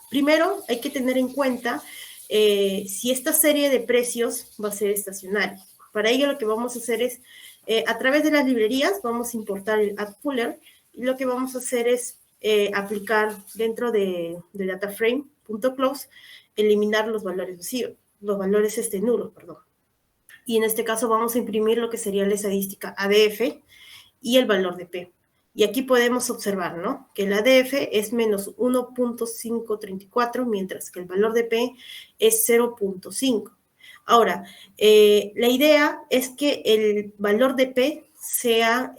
Primero, hay que tener en cuenta si esta serie de precios va a ser estacionaria. Para ello, lo que vamos a hacer es, a través de las librerías, vamos a importar el addFuller, y lo que vamos a hacer es aplicar dentro de dataframe.close, eliminar los valores vacíos, los valores nulos, perdón. Y en este caso vamos a imprimir lo que sería la estadística ADF y el valor de P. Y aquí podemos observar, ¿no? Que el ADF es menos 1.534, mientras que el valor de P es 0.5. Ahora, la idea es que el valor de P sea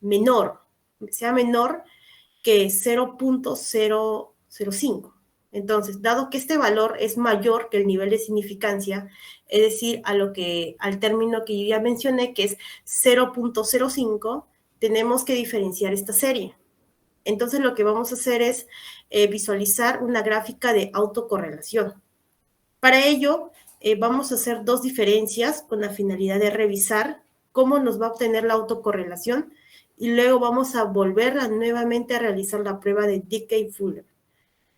menor que 0.005. Entonces, dado que este valor es mayor que el nivel de significancia, es decir, al término que yo ya mencioné, que es 0.05, tenemos que diferenciar esta serie. Entonces, lo que vamos a hacer es visualizar una gráfica de autocorrelación. Para ello, vamos a hacer dos diferencias con la finalidad de revisar cómo nos va a obtener la autocorrelación, y luego vamos a volver nuevamente a realizar la prueba de Dickey-Fuller.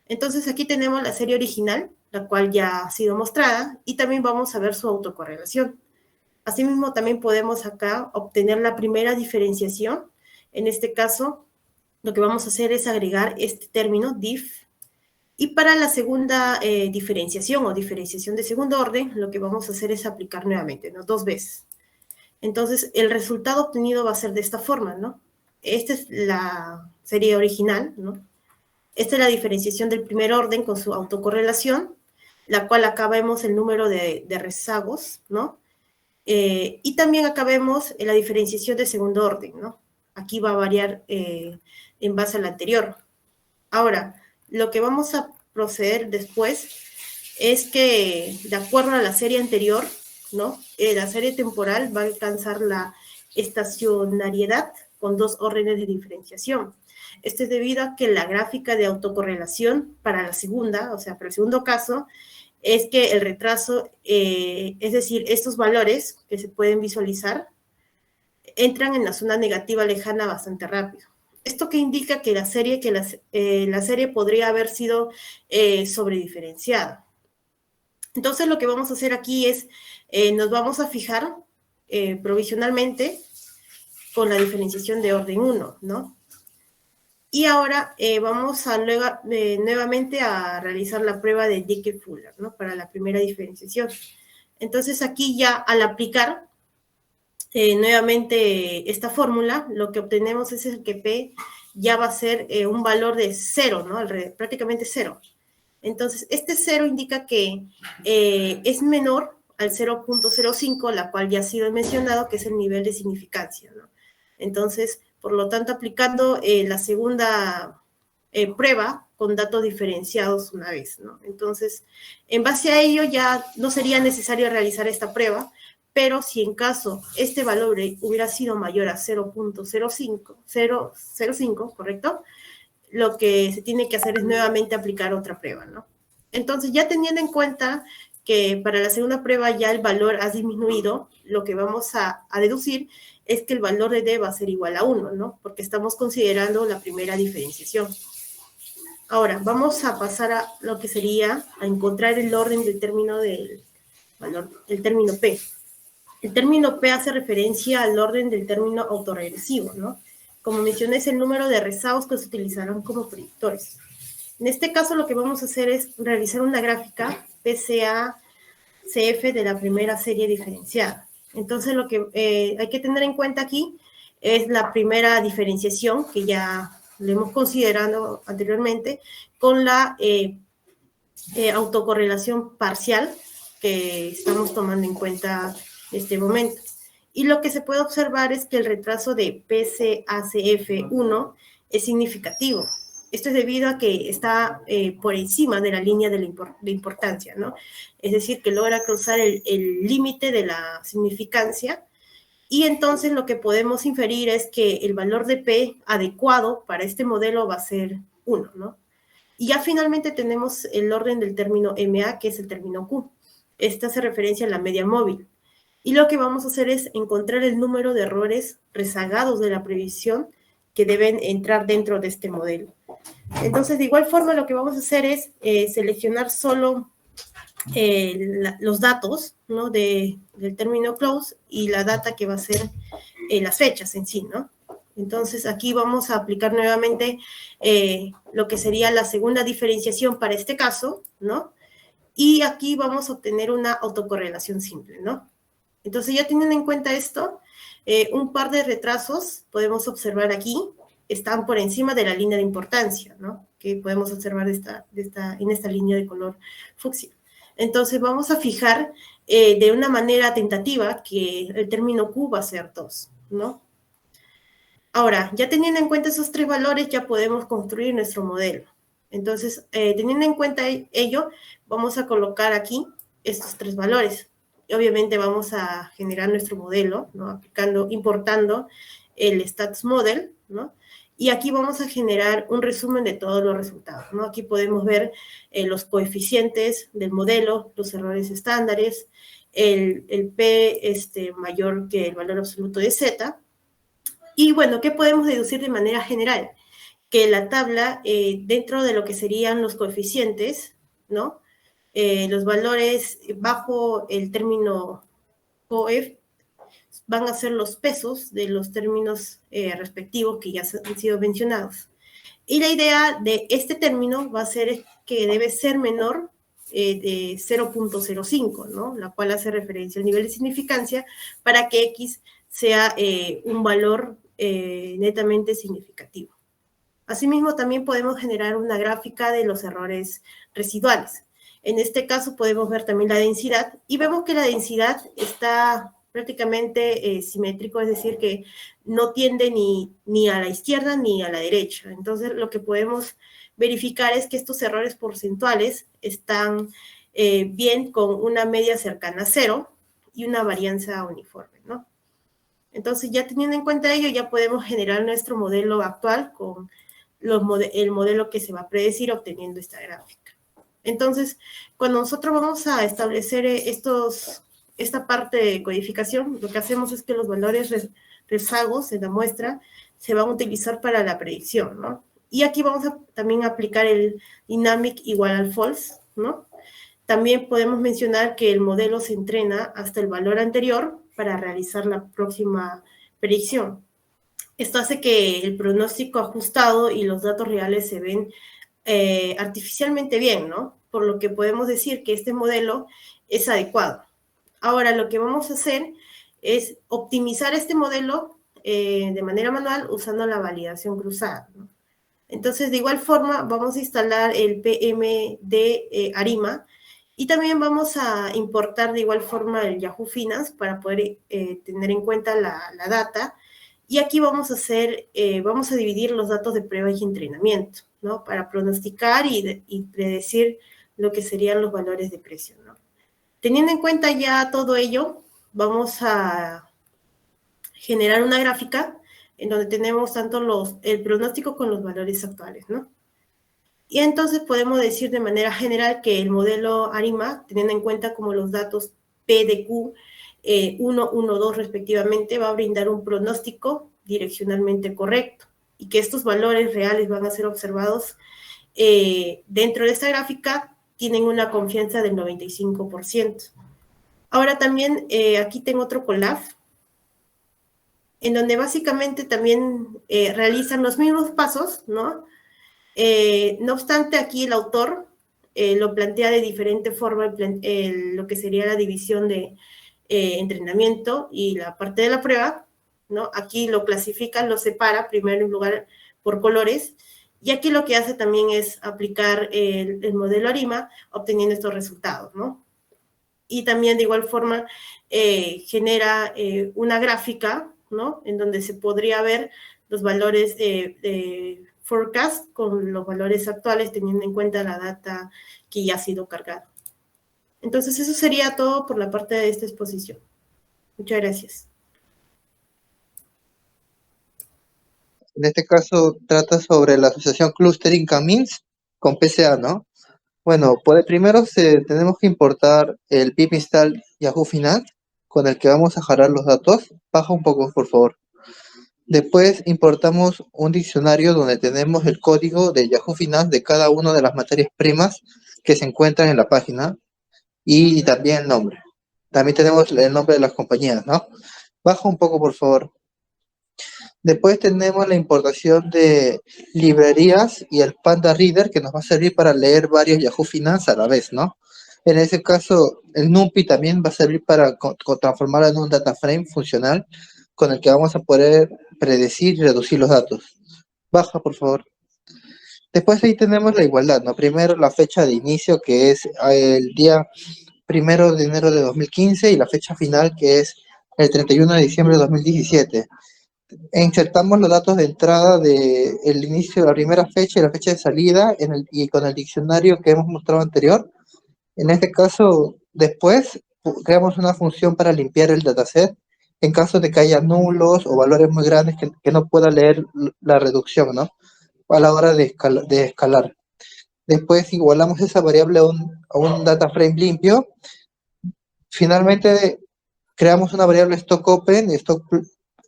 Entonces, aquí tenemos la serie original, la cual ya ha sido mostrada, y también vamos a ver su autocorrelación. Asimismo, también podemos acá obtener la primera diferenciación. En este caso, lo que vamos a hacer es agregar este término, diff, y para la segunda diferenciación o diferenciación de segundo orden, lo que vamos a hacer es aplicar nuevamente, ¿no? 2 veces. Entonces, el resultado obtenido va a ser de esta forma, ¿no? Esta es la serie original, ¿no? Esta es la diferenciación del primer orden con su autocorrelación, la cual acá vemos el número de rezagos, ¿no? Y también acá vemos la diferenciación de segundo orden, ¿no? Aquí va a variar en base al anterior. Ahora, lo que vamos a proceder después es que, de acuerdo a la serie anterior, ¿no? La serie temporal va a alcanzar la estacionariedad con 2 órdenes de diferenciación. Esto es debido a que la gráfica de autocorrelación para la segunda, o sea, para el segundo caso, es que el retraso, es decir, estos valores que se pueden visualizar, entran en la zona negativa lejana bastante rápido. Esto que indica que la serie podría haber sido sobrediferenciada. Entonces lo que vamos a hacer aquí es, nos vamos a fijar provisionalmente con la diferenciación de orden 1, ¿no? Y ahora vamos a nuevamente a realizar la prueba de Dickey-Fuller, ¿no? Para la primera diferenciación. Entonces aquí ya al aplicar nuevamente esta fórmula, lo que obtenemos es el que P ya va a ser un valor de 0, ¿no? Prácticamente 0. Entonces, este 0 indica que es menor al 0.05, la cual ya ha sido mencionado, que es el nivel de significancia, ¿no? Entonces, por lo tanto, aplicando la segunda prueba con datos diferenciados una vez, ¿no? Entonces, en base a ello ya no sería necesario realizar esta prueba, pero si en caso este valor hubiera sido mayor a 0.05, ¿correcto? Lo que se tiene que hacer es nuevamente aplicar otra prueba, ¿no? Entonces, ya teniendo en cuenta que para la segunda prueba ya el valor ha disminuido, lo que vamos a deducir es que el valor de D va a ser igual a 1, ¿no? Porque estamos considerando la primera diferenciación. Ahora, vamos a pasar a lo que sería a encontrar el orden del término del valor, el término P. El término P hace referencia al orden del término autoregresivo, ¿no? Como mencioné, es el número de rezagos que se utilizarán como predictores. En este caso, lo que vamos a hacer es realizar una gráfica PCA-CF de la primera serie diferenciada. Entonces, lo que hay que tener en cuenta aquí es la primera diferenciación, que ya le hemos considerado anteriormente, con la autocorrelación parcial que estamos tomando en cuenta en este momento. Y lo que se puede observar es que el retraso de PCACF1 es significativo. Esto es debido a que está por encima de la línea de importancia, ¿no? Es decir, que logra cruzar el límite de la significancia, y entonces lo que podemos inferir es que el valor de P adecuado para este modelo va a ser 1, ¿no? Y ya finalmente tenemos el orden del término MA, que es el término Q. Esta hace referencia a la media móvil. Y lo que vamos a hacer es encontrar el número de errores rezagados de la previsión que deben entrar dentro de este modelo. Entonces, de igual forma, lo que vamos a hacer es seleccionar solo los datos, ¿no? del término close y la data que va a ser las fechas en sí, ¿no? Entonces, aquí vamos a aplicar nuevamente lo que sería la segunda diferenciación para este caso, ¿no? Y aquí vamos a obtener una autocorrelación simple, ¿no? Entonces, ya teniendo en cuenta esto, un par de retrasos podemos observar aquí, están por encima de la línea de importancia, ¿no? Que podemos observar en esta línea de color fucsia. Entonces, vamos a fijar de una manera tentativa que el término Q va a ser 2, ¿no? Ahora, ya teniendo en cuenta esos tres valores, ya podemos construir nuestro modelo. Entonces, teniendo en cuenta ello, vamos a colocar aquí estos tres valores. Y obviamente vamos a generar nuestro modelo, ¿no? Importando el stats model, ¿no? Y aquí vamos a generar un resumen de todos los resultados, ¿no? Aquí podemos ver los coeficientes del modelo, los errores estándares, el P mayor que el valor absoluto de Z. Y bueno, ¿qué podemos deducir de manera general? Que la tabla, dentro de lo que serían los coeficientes, ¿no? Los valores bajo el término COEF van a ser los pesos de los términos respectivos que ya han sido mencionados. Y la idea de este término va a ser que debe ser menor de 0.05, ¿no? La cual hace referencia al nivel de significancia para que X sea un valor netamente significativo. Asimismo, también podemos generar una gráfica de los errores residuales. En este caso podemos ver también la densidad y vemos que la densidad está prácticamente simétrico, es decir, que no tiende ni a la izquierda ni a la derecha. Entonces, lo que podemos verificar es que estos errores porcentuales están bien con una media cercana a 0 y una varianza uniforme, ¿no? Entonces, ya teniendo en cuenta ello, ya podemos generar nuestro modelo actual con el modelo que se va a predecir obteniendo esta gráfica. Entonces, cuando nosotros vamos a establecer esta parte de codificación, lo que hacemos es que los valores rezagos en la muestra se van a utilizar para la predicción, ¿no? Y aquí vamos a también aplicar el dynamic igual al false, ¿no? También podemos mencionar que el modelo se entrena hasta el valor anterior para realizar la próxima predicción. Esto hace que el pronóstico ajustado y los datos reales se ven artificialmente bien, ¿no? Por lo que podemos decir que este modelo es adecuado. Ahora, lo que vamos a hacer es optimizar este modelo de manera manual usando la validación cruzada, ¿no? Entonces, de igual forma, vamos a instalar el PM de Arima y también vamos a importar de igual forma el Yahoo Finance para poder tener en cuenta la data. Y aquí vamos a dividir los datos de prueba y entrenamiento, ¿no? Para pronosticar y predecir lo que serían los valores de precio, ¿no? Teniendo en cuenta ya todo ello, vamos a generar una gráfica en donde tenemos tanto el pronóstico con los valores actuales, ¿no? Y entonces podemos decir de manera general que el modelo ARIMA, teniendo en cuenta como los datos P de Q, 1, 1, 2 respectivamente, va a brindar un pronóstico direccionalmente correcto y que estos valores reales van a ser observados dentro de esta gráfica, tienen una confianza del 95%. Ahora también aquí tengo otro collage en donde básicamente también realizan los mismos pasos, ¿no? No obstante, aquí el autor lo plantea de diferente forma, lo que sería la división de entrenamiento y la parte de la prueba, ¿no? Aquí lo clasifica, lo separa, primero en lugar por colores, y aquí lo que hace también es aplicar el modelo ARIMA, obteniendo estos resultados, ¿no? Y también de igual forma genera una gráfica, ¿no? En donde se podría ver los valores de forecast con los valores actuales, teniendo en cuenta la data que ya ha sido cargada. Entonces, eso sería todo por la parte de esta exposición. Muchas gracias. En este caso trata sobre la asociación Clustering K-means con PCA, ¿no? Bueno, pues primero tenemos que importar el pip install Yahoo Finance con el que vamos a jalar los datos. Baja un poco, por favor. Después importamos un diccionario donde tenemos el código de Yahoo Finance de cada una de las materias primas que se encuentran en la página y también el nombre. También tenemos el nombre de las compañías, ¿no? Baja un poco, por favor. Después tenemos la importación de librerías y el Panda Reader que nos va a servir para leer varios Yahoo Finance a la vez, ¿no? En ese caso, el NumPy también va a servir para transformarlo en un data frame funcional con el que vamos a poder predecir y reducir los datos. Baja, por favor. Después ahí tenemos la igualdad, ¿no? Primero la fecha de inicio, que es el día 1 de enero de 2015, y la fecha final, que es el 31 de diciembre de 2017. Insertamos los datos de entrada del inicio de la primera fecha y la fecha de salida y con el diccionario que hemos mostrado anterior. En este caso, después creamos una función para limpiar el dataset en caso de que haya nulos o valores muy grandes que no pueda leer la reducción, ¿no? A la hora de escalar. Después igualamos esa variable a un data frame limpio. Finalmente, creamos una variable stock open y stock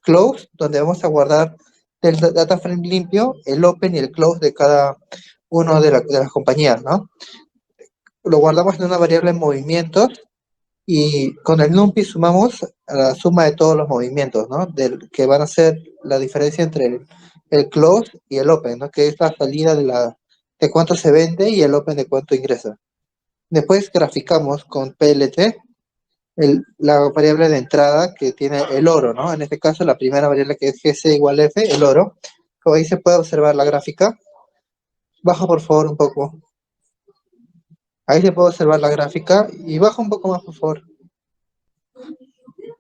close, donde vamos a guardar del data frame limpio el open y el close de cada una de las compañías, ¿no? Lo guardamos en una variable en movimientos y con el NumPy sumamos a la suma de todos los movimientos, ¿no? Que van a ser la diferencia entre el close y el open, ¿no? Que es la salida de cuánto se vende y el open de cuánto ingresa. Después graficamos con PLT la variable de entrada que tiene el oro, ¿no? En este caso la primera variable que es GC igual F, el oro. Como ahí se puede observar la gráfica. Baja por favor un poco. Ahí se puede observar la gráfica y baja un poco más, por favor.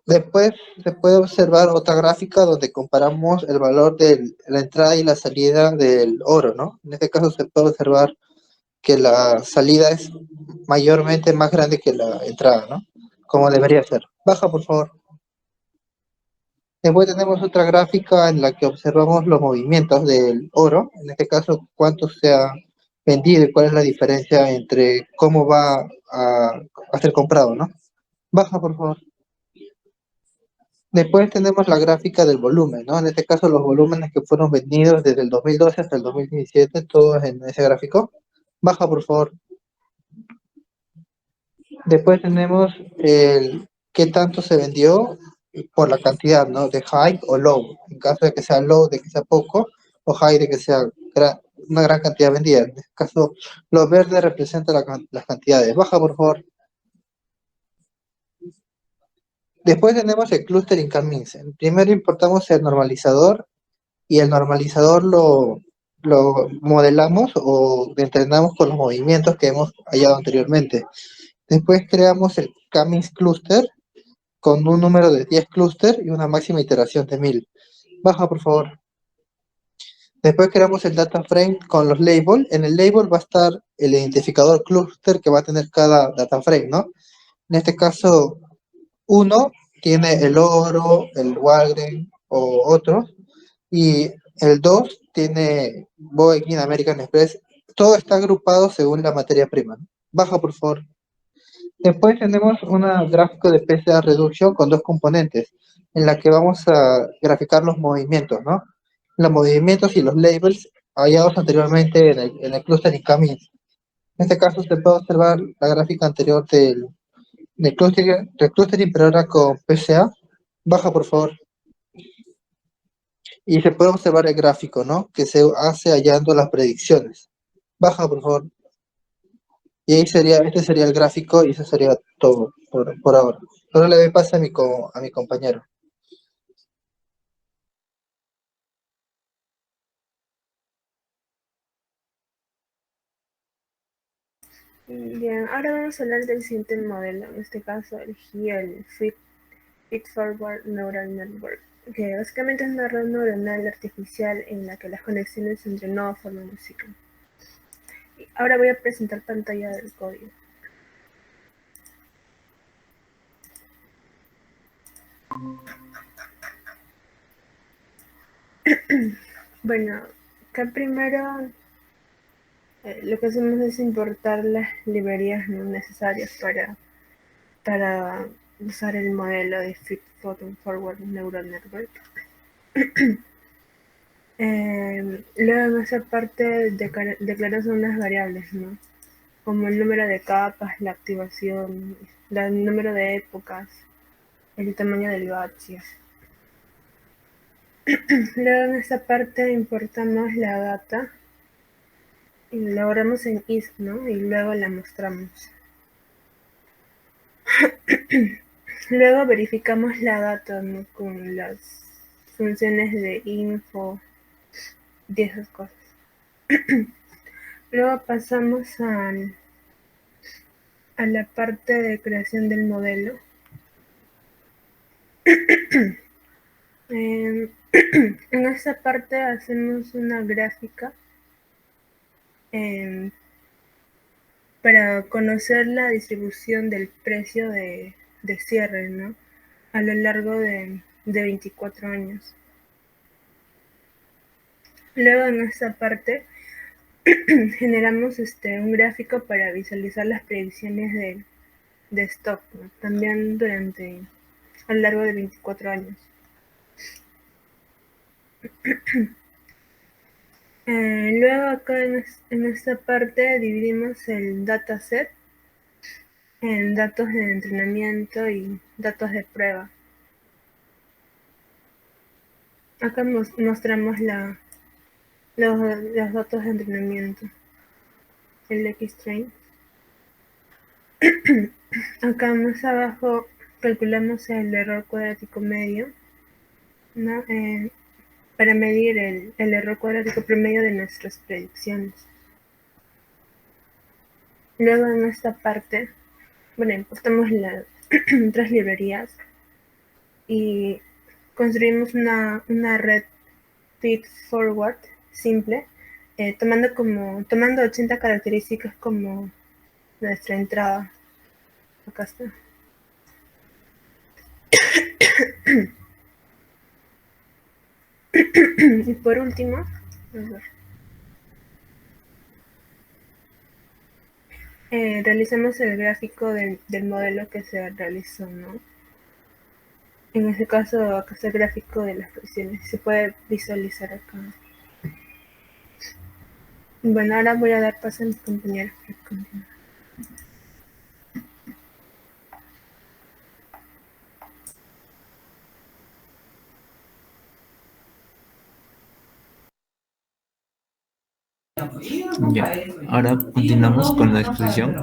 Después se puede observar otra gráfica donde comparamos el valor de la entrada y la salida del oro, ¿no? En este caso se puede observar que la salida es mayormente más grande que la entrada, ¿no? Como debería ser. Baja, por favor. Después tenemos otra gráfica en la que observamos los movimientos del oro, en este caso cuánto se ha vendido y cuál es la diferencia entre cómo va a ser comprado, ¿no? Baja, por favor. Después tenemos la gráfica del volumen, ¿no? En este caso los volúmenes que fueron vendidos desde el 2012 hasta el 2017, todos en ese gráfico. Baja, por favor. Después tenemos el qué tanto se vendió por la cantidad, ¿no? De high o low. En caso de que sea low, de que sea poco, o high de que sea una gran cantidad vendida. En este caso, lo verde representa las cantidades. Baja, por favor. Después tenemos el cluster incomings. Primero importamos el normalizador y el normalizador lo modelamos o entrenamos con los movimientos que hemos hallado anteriormente. Después creamos el Cummings cluster con un número de 10 clúster y una máxima iteración de 1000. Baja, por favor. Después creamos el data frame con los labels. En el label va a estar el identificador clúster que va a tener cada data frame, ¿no? En este caso, uno tiene el oro, el Walgreens o otros, y el 2 tiene Boeing, American Express. Todo está agrupado según la materia prima. Baja, por favor. Después tenemos una gráfico de PCA Reduction con dos componentes, en la que vamos a graficar los movimientos, ¿no? Los movimientos y los labels hallados anteriormente en el cluster incoming. En este caso se puede observar la gráfica anterior del clustering, pero ahora con PCA. Baja, por favor. Y se puede observar el gráfico, ¿no? Que se hace hallando las predicciones. Baja, por favor. Y ahí este sería el gráfico y eso sería todo por ahora. Ahora le doy pase a mi compañero. Bien, ahora vamos a hablar del siguiente modelo, en este caso el Feed Forward Neural Network, que básicamente es una red neuronal artificial en la que las conexiones entre nodos forman un ciclo. Ahora voy a presentar pantalla del código. Bueno, acá primero lo que hacemos es importar las librerías no necesarias para usar el modelo de Feed Forward Neural Network. Luego en esa parte declaras unas variables, ¿no? Como el número de capas, la activación, el número de épocas, el tamaño del batch. Luego en esta parte importamos la data y la guardamos en is, ¿no? Y luego la mostramos. Luego verificamos la data, ¿no? Con las funciones de info y esas cosas. Luego pasamos a la parte de creación del modelo. En esta parte hacemos una gráfica para conocer la distribución del precio de cierre, ¿no? A lo largo de 24 años. Luego en esta parte generamos un gráfico para visualizar las predicciones de stock, ¿no? También a lo largo de 24 años. Luego acá en esta parte dividimos el dataset en datos de entrenamiento y datos de prueba. Acá mostramos los datos de entrenamiento, el X-Train. Acá más abajo calculamos el error cuadrático medio, ¿no? Para medir el error cuadrático promedio de nuestras predicciones. Luego en esta parte, importamos las otras librerías y construimos una red feed forward simple, tomando 80 características como nuestra entrada. Acá está. Y por último, realizamos el gráfico del modelo que se realizó, ¿no? En este caso, acá está el gráfico de las posiciones. Se puede visualizar acá. Bueno, ahora voy a dar paso a mis compañeros para continuar. Ya, ahora continuamos con la exposición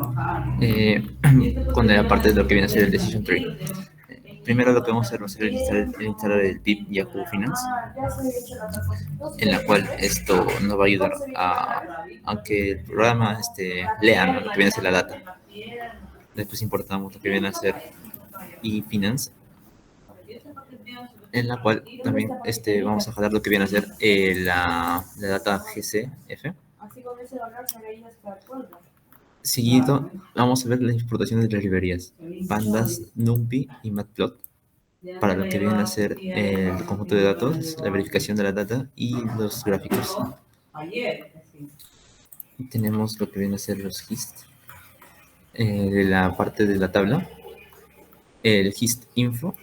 con la parte de lo que viene a ser el Decision Tree. Primero lo que vamos a hacer va a ser el instalar el pip Yahoo Finance, en la cual esto nos va a ayudar a que el programa lea, ¿no?, lo que viene a ser la data. Después importamos lo que viene a ser eFinance, en la cual también vamos a jalar lo que viene a ser la data GCF. Seguido, vamos a ver las importaciones de las librerías Pandas, NumPy y Matplot para lo que viene a ser el conjunto de datos, la verificación de la data y los gráficos. Y tenemos lo que viene a ser los hist de la parte de la tabla, el hist info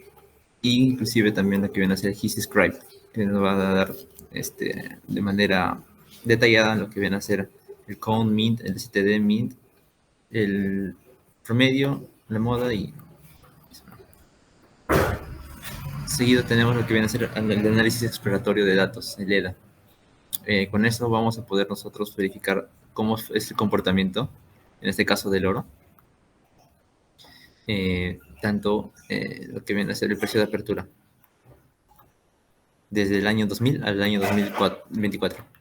e inclusive también lo que viene a ser hist scribe, que nos va a dar de manera detallada lo que viene a ser el count mint, el std mint, el promedio, la moda y seguido tenemos lo que viene a ser el análisis exploratorio de datos, el EDA. Con eso vamos a poder nosotros verificar cómo es el comportamiento, en este caso del oro, tanto lo que viene a ser el precio de apertura desde el año 2000 al año 2024.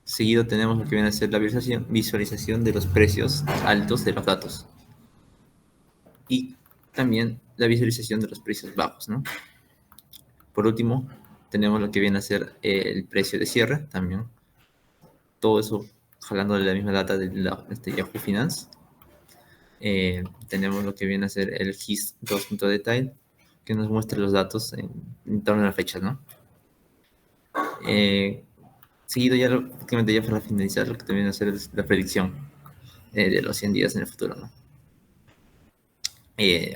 Seguido tenemos lo que viene a ser la visualización de los precios altos de los datos y también la visualización de los precios bajos, ¿no? Por último, tenemos lo que viene a ser el precio de cierre también. Todo eso jalando de la misma data de Yahoo Finance. Tenemos lo que viene a ser el hist 2.detail, que nos muestra los datos en torno a la fecha, ¿no? Seguido ya prácticamente ya para finalizar lo que también hacer es la predicción de los 100 días en el futuro, ¿no?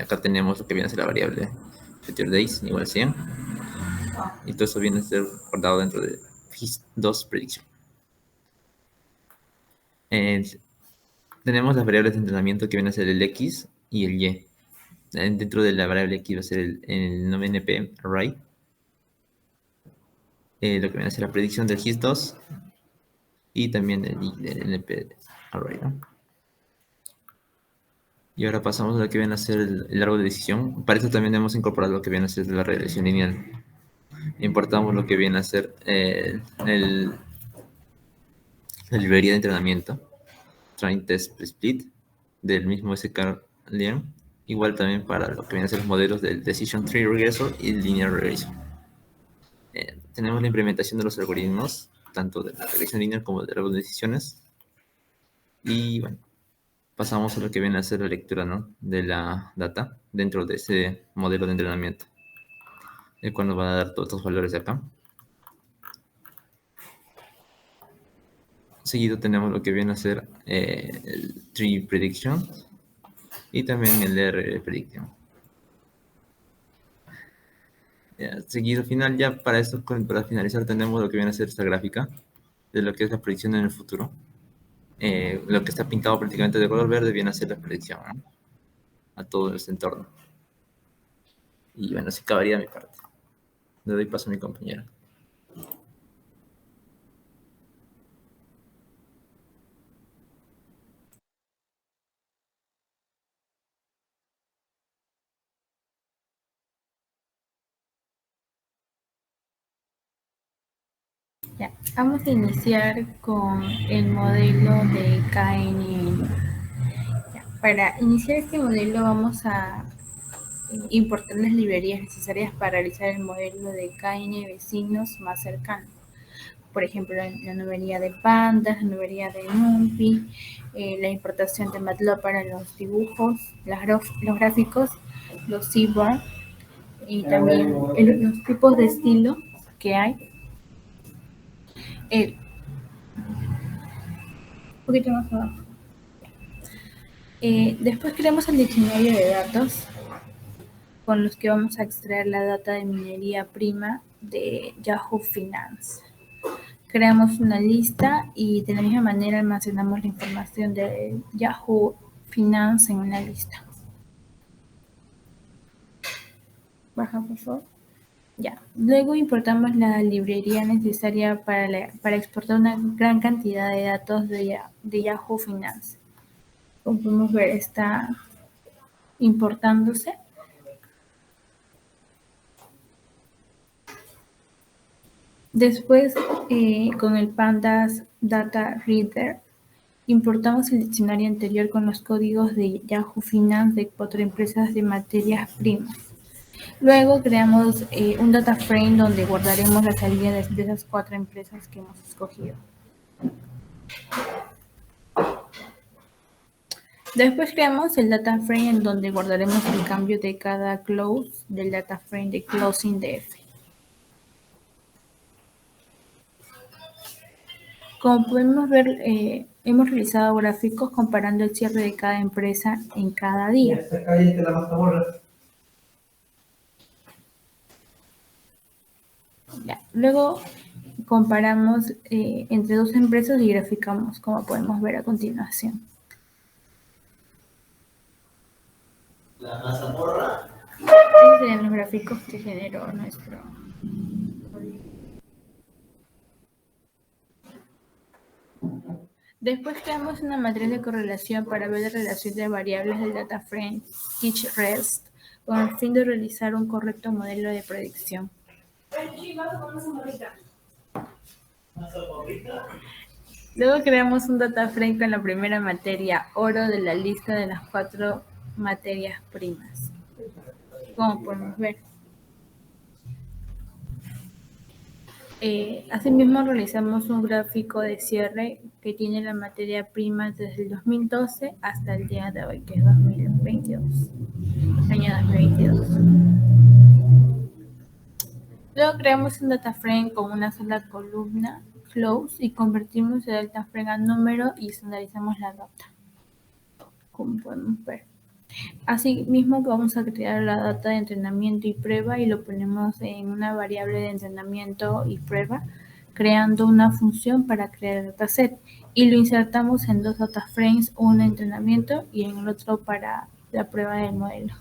Acá tenemos lo que viene a ser la variable future days igual a 100 y todo eso viene a ser guardado dentro de hist2 prediction. Tenemos las variables de entrenamiento que vienen a ser el X y el Y. Dentro de la variable X va a ser el NP array, lo que viene a ser la predicción del hist2 y también el NP array, ¿no? Y ahora pasamos a lo que viene a ser el árbol de decisión. Para eso también hemos incorporado lo que viene a ser la regresión lineal. Importamos lo que viene a ser la librería de entrenamiento, train test split, del mismo sklearn, igual también para lo que viene a ser los modelos del Decision Tree Regressor y el Linear Regressor. Tenemos la implementación de los algoritmos, tanto de la regresión lineal como del árbol de decisiones. Y bueno, pasamos a lo que viene a ser la lectura, ¿no?, de la data dentro de ese modelo de entrenamiento, el cual nos va a dar todos estos valores de acá. Seguido tenemos lo que viene a ser el Tree Prediction y también el R Prediction. Seguido final, ya para esto, para finalizar, tenemos lo que viene a ser esta gráfica de lo que es la predicción en el futuro. Lo que está pintado prácticamente de color verde viene a ser la predicción, ¿no?, a todo este entorno. Y bueno, así acabaría mi parte. Le doy paso a mi compañera. Ya, vamos a iniciar con el modelo de KNN. Ya, para iniciar este modelo vamos a importar las librerías necesarias para realizar el modelo de KN vecinos más cercanos. Por ejemplo, la numería de Pandas, la numería de NumPy, la importación de Matplotlib para los dibujos, los gráficos, los CBAR y también los tipos de estilo que hay. Un poquito más abajo. Después creamos el diccionario de datos con los que vamos a extraer la data de minería prima de Yahoo Finance. Creamos una lista y de la misma manera almacenamos la información de Yahoo Finance en una lista. Baja, por favor. Ya. Luego importamos la librería necesaria para exportar una gran cantidad de datos de Yahoo Finance. Como podemos ver, está importándose. Después, con el Pandas Data Reader, importamos el diccionario anterior con los códigos de Yahoo Finance de 4 empresas de materias primas. Luego creamos un data frame donde guardaremos las salidas de esas 4 empresas que hemos escogido. Después creamos el data frame en donde guardaremos el cambio de cada close del data frame de closing DF. Como podemos ver, hemos realizado gráficos comparando el cierre de cada empresa en cada día. Ya. Luego comparamos entre 2 empresas y graficamos, como podemos ver a continuación. La mazamorra. Estos serían los gráficos que generó nuestro código. Después creamos una matriz de correlación para ver la relación de variables del data frame each rest con el fin de realizar un correcto modelo de predicción. Luego creamos un data frame con la primera materia, oro, de la lista de las 4 materias primas. Como podemos ver. Asimismo, realizamos un gráfico de cierre que tiene la materia prima desde el 2012 hasta el día de hoy, que es 2022. Año 2022. Luego creamos un data frame con una sola columna, close, y convertimos el data frame a número y estandarizamos la data, como podemos ver. Asimismo, vamos a crear la data de entrenamiento y prueba y lo ponemos en una variable de entrenamiento y prueba, creando una función para crear el dataset, y lo insertamos en 2 data frames, uno de entrenamiento y en el otro para la prueba del modelo.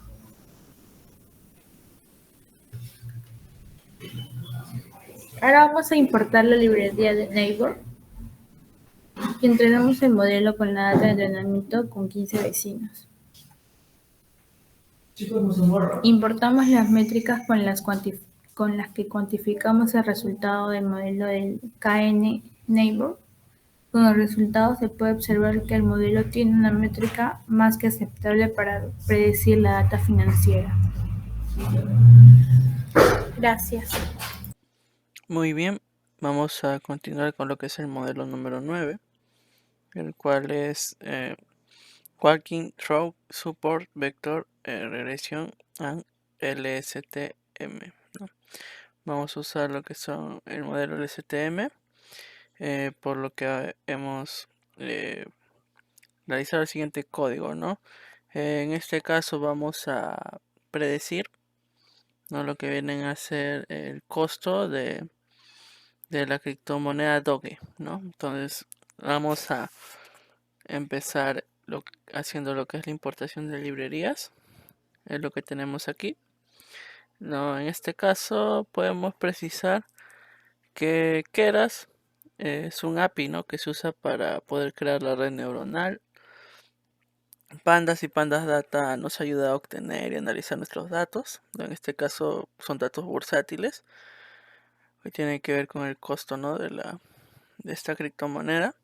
Ahora vamos a importar la librería de Neighbor y entrenamos el modelo con la data de entrenamiento con 15 vecinos. Importamos las métricas con las que cuantificamos el resultado del modelo del KN Neighbor. Con el resultado se puede observar que el modelo tiene una métrica más que aceptable para predecir la data financiera. Gracias. Muy bien, vamos a continuar con lo que es el modelo número 9, el cual es Walking Through Support Vector Regression and LSTM, ¿no? Vamos a usar lo que son el modelo LSTM, por lo que hemos realizado el siguiente código, ¿no? En este caso vamos a predecir, ¿no?, lo que vienen a ser el costo de la criptomoneda Doge, ¿no? Entonces vamos a empezar haciendo lo que es la importación de librerías. Es lo que tenemos aquí, ¿no? En este caso podemos precisar que Keras es un API, ¿no?, que se usa para poder crear la red neuronal. Pandas y Pandas Data nos ayuda a obtener y analizar nuestros datos, ¿no? En este caso son datos bursátiles que tienen que ver con el costo, ¿no?, de esta criptomoneda.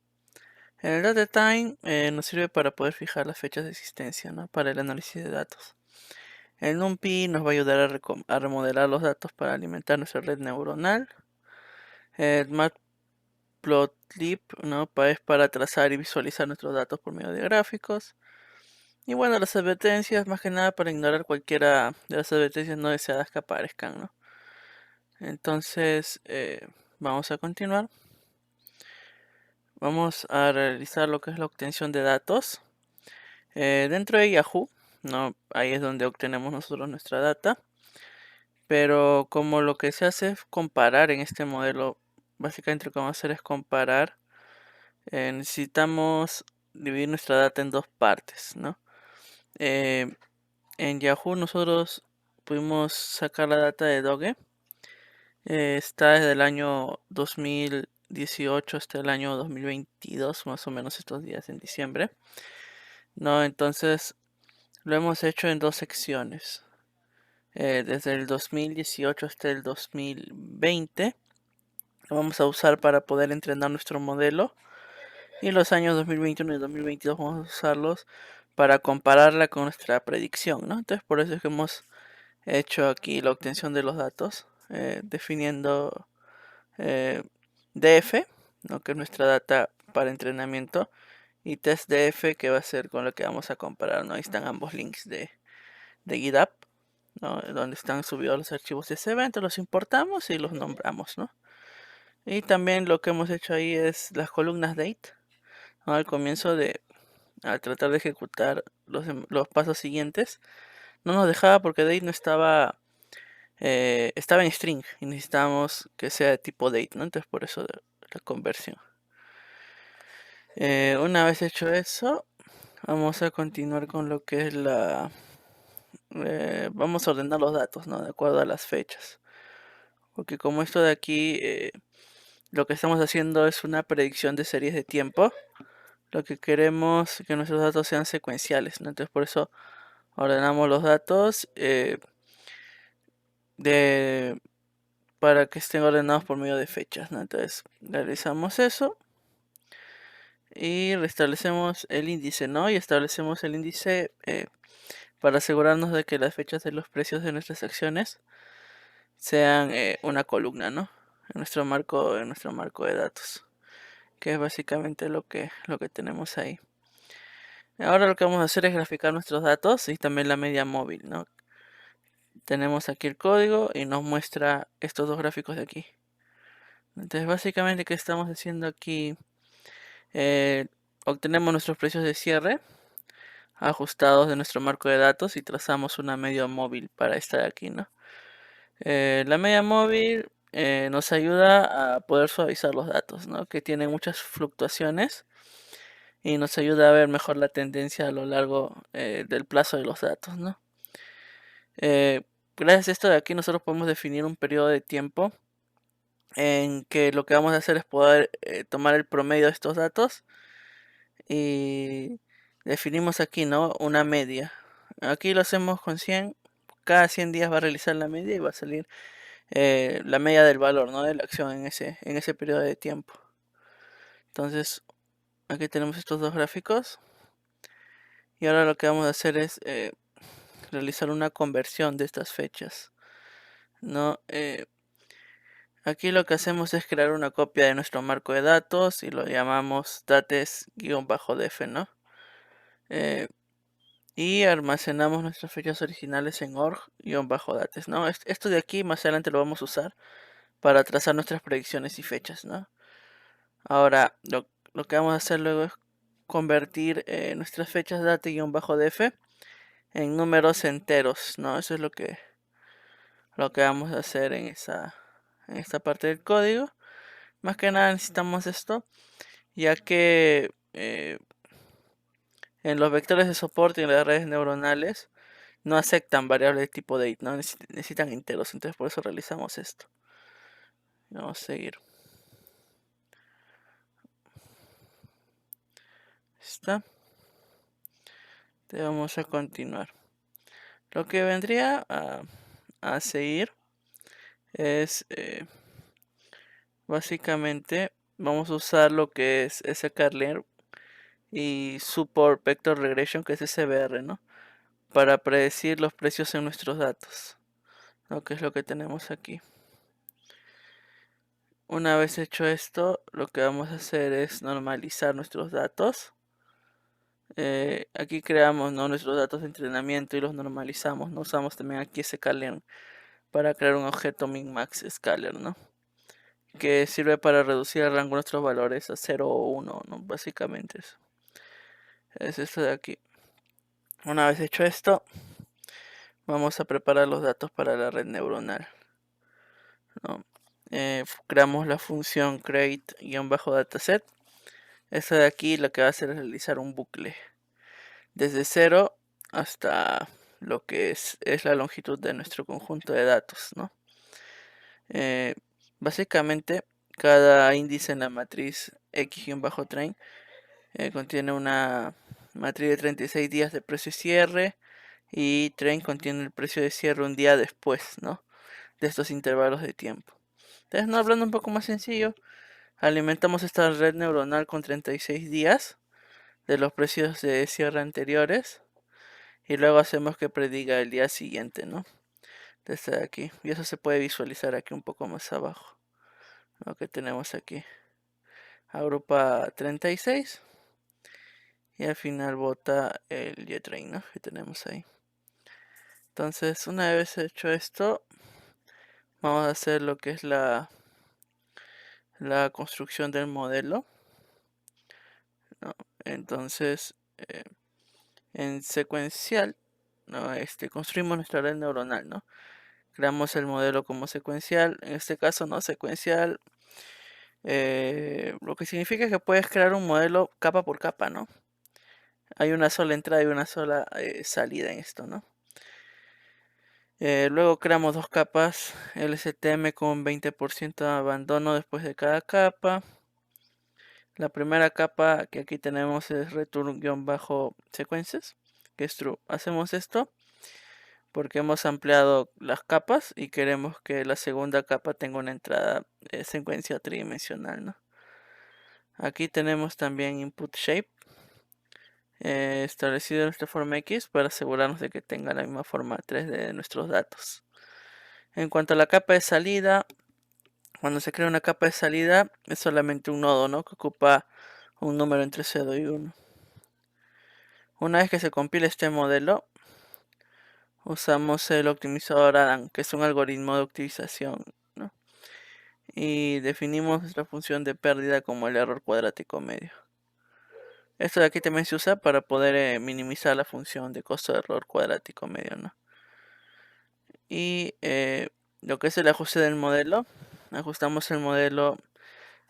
El data time nos sirve para poder fijar las fechas de existencia, ¿no?, para el análisis de datos. El NumPy nos va a ayudar a remodelar los datos para alimentar nuestra red neuronal. El Matplotlib, ¿no?, es para trazar y visualizar nuestros datos por medio de gráficos. Y bueno, las advertencias, más que nada para ignorar cualquiera de las advertencias no deseadas que aparezcan, ¿no? Entonces, vamos a continuar. Vamos a realizar lo que es la obtención de datos. Dentro de Yahoo ¿no? Ahí es donde obtenemos nosotros nuestra data. Pero como lo que se hace es comparar en este modelo, básicamente lo que vamos a hacer es comparar. Necesitamos dividir nuestra data en dos partes, ¿no? En Yahoo nosotros pudimos sacar la data de Doge. Está desde el año 2018 hasta el año 2022, más o menos estos días en diciembre. No, entonces lo hemos hecho en dos secciones. Desde el 2018 hasta el 2020 lo vamos a usar para poder entrenar nuestro modelo. Y los años 2021 y 2022 vamos a usarlos para compararla con nuestra predicción, ¿no? Entonces por eso es que hemos hecho aquí la obtención de los datos, definiendo DF, ¿no? Que es nuestra data para entrenamiento, y test DF, que va a ser con lo que vamos a comparar, ¿no? Ahí están ambos links de GitHub, ¿no? Donde están subidos los archivos de ese evento, los importamos y los nombramos, ¿no? Y también lo que hemos hecho ahí es las columnas date, ¿no? Al comienzo al tratar de ejecutar los pasos siguientes, no nos dejaba porque date no estaba, estaba en string y necesitábamos que sea de tipo date, ¿no? Entonces por eso la conversión. Una vez hecho eso, vamos a continuar con lo que es vamos a ordenar los datos, ¿no? De acuerdo a las fechas. Porque como esto de aquí, lo que estamos haciendo es una predicción de series de tiempo. Lo que queremos es que nuestros datos sean secuenciales, ¿no? Entonces por eso ordenamos los datos para que estén ordenados por medio de fechas, ¿no? Entonces realizamos eso y restablecemos el índice, ¿no? Y establecemos el índice para asegurarnos de que las fechas de los precios de nuestras acciones sean una columna, ¿no? En nuestro marco de datos, que es básicamente lo que tenemos ahí. Ahora lo que vamos a hacer es graficar nuestros datos y también la media móvil, ¿no? Tenemos aquí el código y nos muestra estos dos gráficos de aquí. Entonces básicamente, ¿qué estamos haciendo aquí? Obtenemos nuestros precios de cierre ajustados de nuestro marco de datos y trazamos una media móvil para esta de aquí, ¿no? La media móvil nos ayuda a poder suavizar los datos, ¿no? Que tienen muchas fluctuaciones y nos ayuda a ver mejor la tendencia a lo largo del plazo de los datos, ¿no? Gracias a esto de aquí nosotros podemos definir un periodo de tiempo en que lo que vamos a hacer es poder tomar el promedio de estos datos y definimos aquí, ¿no? Una media. Aquí lo hacemos con 100. Cada 100 días va a realizar la media y va a salir la media del valor, ¿no? De la acción en ese periodo de tiempo. Entonces aquí tenemos estos dos gráficos y ahora lo que vamos a hacer es realizar una conversión de estas fechas, ¿no? Aquí lo que hacemos es crear una copia de nuestro marco de datos y lo llamamos dates-def, ¿no? Y almacenamos nuestras fechas originales en org-dates, ¿no? Esto de aquí más adelante lo vamos a usar para trazar nuestras predicciones y fechas, ¿no? Ahora lo que vamos a hacer luego es convertir nuestras fechas date-def en números enteros, ¿no? Eso es lo que vamos a hacer en esta parte del código. Más que nada necesitamos esto, ya que en los vectores de soporte y en las redes neuronales no aceptan variables de tipo date, ¿no? Necesitan enteros, entonces por eso realizamos esto. Vamos a seguir. ¿Está? Entonces vamos a continuar. Lo que vendría a seguir es básicamente vamos a usar lo que es sklearn y support vector regression, que es SVR, ¿no? Para predecir los precios en nuestros datos, ¿no? Que es lo que tenemos aquí. Una vez hecho esto, lo que vamos a hacer es normalizar nuestros datos. Aquí creamos, ¿no? Nuestros datos de entrenamiento y los normalizamos, ¿no? Usamos también aquí sklearn para crear un objeto min-max scalar, ¿no? Que sirve para reducir el rango de nuestros valores a 0 o 1, ¿no? Básicamente eso. Es esto de aquí. Una vez hecho esto, vamos a preparar los datos para la red neuronal, ¿no? Creamos la función create-dataset. Esta de aquí lo que va a hacer es realizar un bucle desde 0 hasta lo que es la longitud de nuestro conjunto de datos, ¿no? Básicamente, cada índice en la matriz X-train contiene una matriz de 36 días de precio de cierre, y train contiene el precio de cierre un día después, ¿no?, de estos intervalos de tiempo. Entonces, no, hablando un poco más sencillo, alimentamos esta red neuronal con 36 días de los precios de cierre anteriores, y luego hacemos que prediga el día siguiente, ¿no?, desde aquí. Y eso se puede visualizar aquí un poco más abajo, lo que tenemos aquí. Agrupa 36 y al final bota el Y-train, ¿no?, que tenemos ahí. Entonces, una vez hecho esto, vamos a hacer lo que es la construcción del modelo, ¿no? Entonces, en secuencial, ¿no?, construimos nuestra red neuronal, ¿no? Creamos el modelo como secuencial. En este caso, no secuencial, lo que significa que puedes crear un modelo capa por capa, ¿no? Hay una sola entrada y una sola salida en esto, ¿no? Luego creamos dos capas LSTM con 20% de abandono después de cada capa. La primera capa que aquí tenemos es return-sequences, que es true. Hacemos esto porque hemos ampliado las capas y queremos que la segunda capa tenga una entrada secuencia tridimensional, ¿no? Aquí tenemos también input shape, establecido en nuestra forma X para asegurarnos de que tenga la misma forma 3D de nuestros datos. En cuanto a la capa de salida, cuando se crea una capa de salida es solamente un nodo, ¿no?, que ocupa un número entre 0 y 1. Una vez que se compila este modelo, usamos el optimizador Adam, que es un algoritmo de optimización, ¿no?, y definimos nuestra función de pérdida como el error cuadrático medio. Esto de aquí también se usa para poder minimizar la función de costo de error cuadrático medio, ¿no? Y lo que es el ajuste del modelo, ajustamos el modelo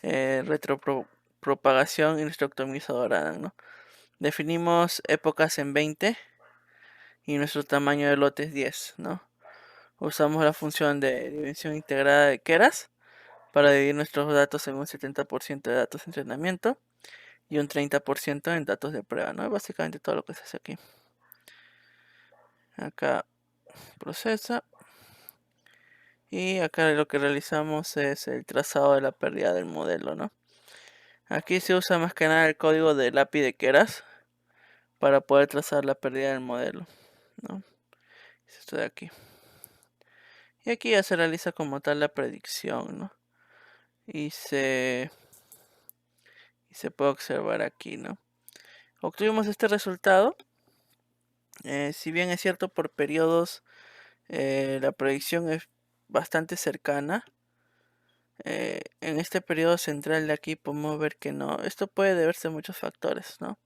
retropropagación y nuestro optimizador Adam, ¿no? Definimos épocas en 20 y nuestro tamaño de lote es 10, ¿no? Usamos la función de división integrada de Keras para dividir nuestros datos en un 70% de datos de entrenamiento y un 30% en datos de prueba, ¿no? Básicamente todo lo que se hace aquí. Acá procesa. Y acá lo que realizamos es el trazado de la pérdida del modelo, ¿no? Aquí se usa más que nada el código del API de Keras para poder trazar la pérdida del modelo, ¿no? Esto de aquí. Y aquí ya se realiza como tal la predicción, ¿no? Y se puede observar aquí, ¿no? Obtuvimos este resultado. Si bien es cierto, por periodos la predicción es bastante cercana. En este periodo central de aquí podemos ver que no. Esto puede deberse a muchos factores, ¿no?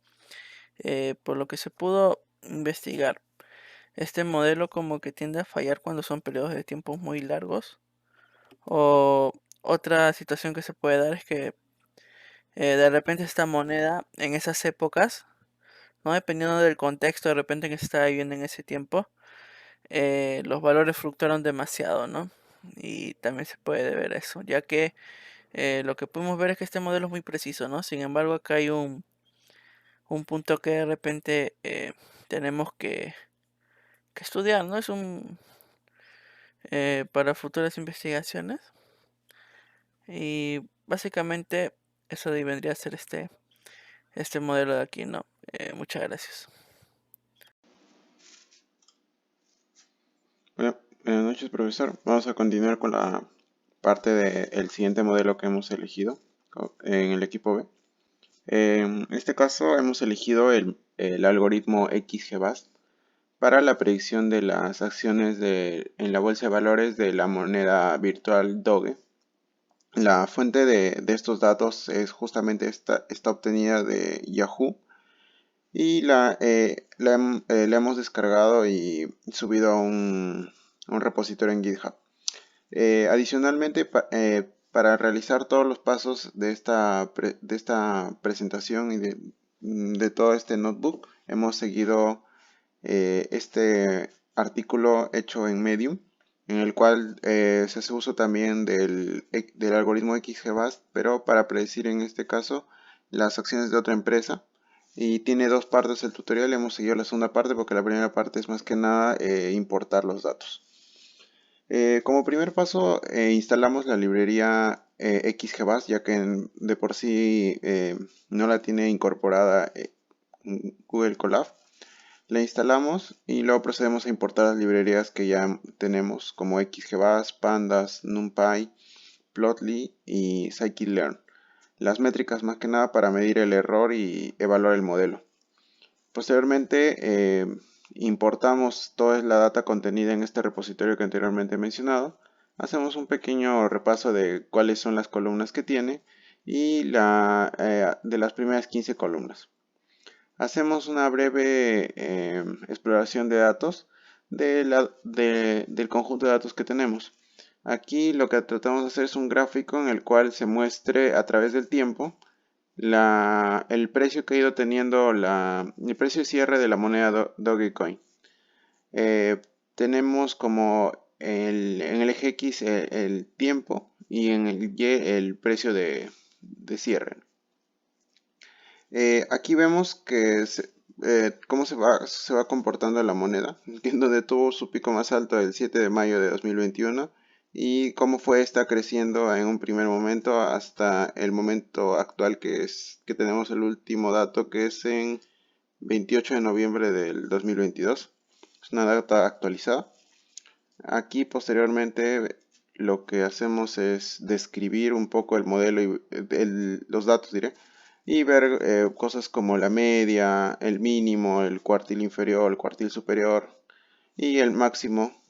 Por lo que se pudo investigar, este modelo como que tiende a fallar cuando son periodos de tiempo muy largos. O otra situación que se puede dar es que de repente esta moneda en esas épocas, ¿no?, dependiendo del contexto de repente que se estaba viviendo en ese tiempo, los valores fluctuaron demasiado, ¿no? Y también se puede ver eso, ya que lo que podemos ver es que este modelo es muy preciso, ¿no? Sin embargo, acá hay un punto que de repente tenemos que estudiar, ¿no? Es para futuras investigaciones. Y básicamente eso vendría a ser este modelo de aquí, ¿no? Muchas gracias. Bueno, buenas noches, profesor. Vamos a continuar con la parte del siguiente modelo que hemos elegido en el equipo B. En este caso hemos elegido el algoritmo XGBoost para la predicción de las acciones en la bolsa de valores de la moneda virtual Doge. La fuente de estos datos es justamente está obtenida de Yahoo, y la hemos descargado y subido a un repositorio en GitHub. Adicionalmente, para realizar todos los pasos de esta presentación y de todo este notebook, hemos seguido este artículo hecho en Medium, en el cual se hace uso también del algoritmo XGBoost, pero para predecir en este caso las acciones de otra empresa. Y tiene dos partes el tutorial. Hemos seguido la segunda parte porque la primera parte es más que nada importar los datos. Como primer paso, instalamos la librería XGBoost, ya que de por sí no la tiene incorporada Google Colab. La instalamos y luego procedemos a importar las librerías que ya tenemos, como XGBoost, Pandas, NumPy, Plotly y Scikit-learn. Las métricas más que nada para medir el error y evaluar el modelo. Posteriormente importamos toda la data contenida en este repositorio que anteriormente he mencionado. Hacemos un pequeño repaso de cuáles son las columnas que tiene y de las primeras 15 columnas. Hacemos una breve exploración de datos del conjunto de datos que tenemos. Aquí lo que tratamos de hacer es un gráfico en el cual se muestre a través del tiempo el precio que ha ido teniendo el precio de cierre de la moneda Dogecoin. Tenemos como en el eje X el tiempo y en el Y el precio de cierre. Aquí vemos que cómo se va comportando la moneda, en donde tuvo su pico más alto el 7 de mayo de 2021 y cómo está creciendo en un primer momento hasta el momento actual que tenemos el último dato, que es en 28 de noviembre del 2022. Es una data actualizada. Aquí posteriormente lo que hacemos es describir un poco el modelo y los datos, diré, y ver cosas como la media, el mínimo, el cuartil inferior, el cuartil superior y el máximo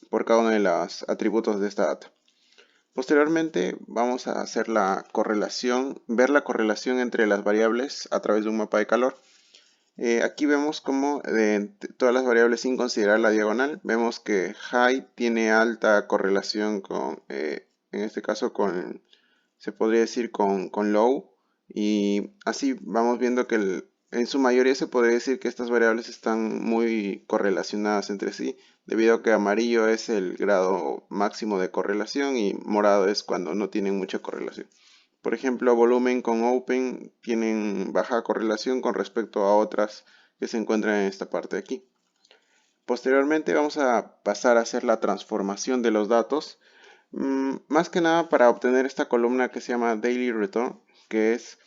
por cada uno de los atributos de esta data. Posteriormente vamos a hacer ver la correlación entre las variables a través de un mapa de calor. Aquí vemos como de todas las variables sin considerar la diagonal, vemos que high tiene alta correlación en este caso se podría decir con low, y así vamos viendo que en su mayoría se podría decir que estas variables están muy correlacionadas entre sí, debido a que amarillo es el grado máximo de correlación y morado es cuando no tienen mucha correlación. Por ejemplo, volumen con open tienen baja correlación con respecto a otras que se encuentran en esta parte de aquí. Posteriormente vamos a pasar a hacer la transformación de los datos, más que nada para obtener esta columna que se llama Daily Return, que es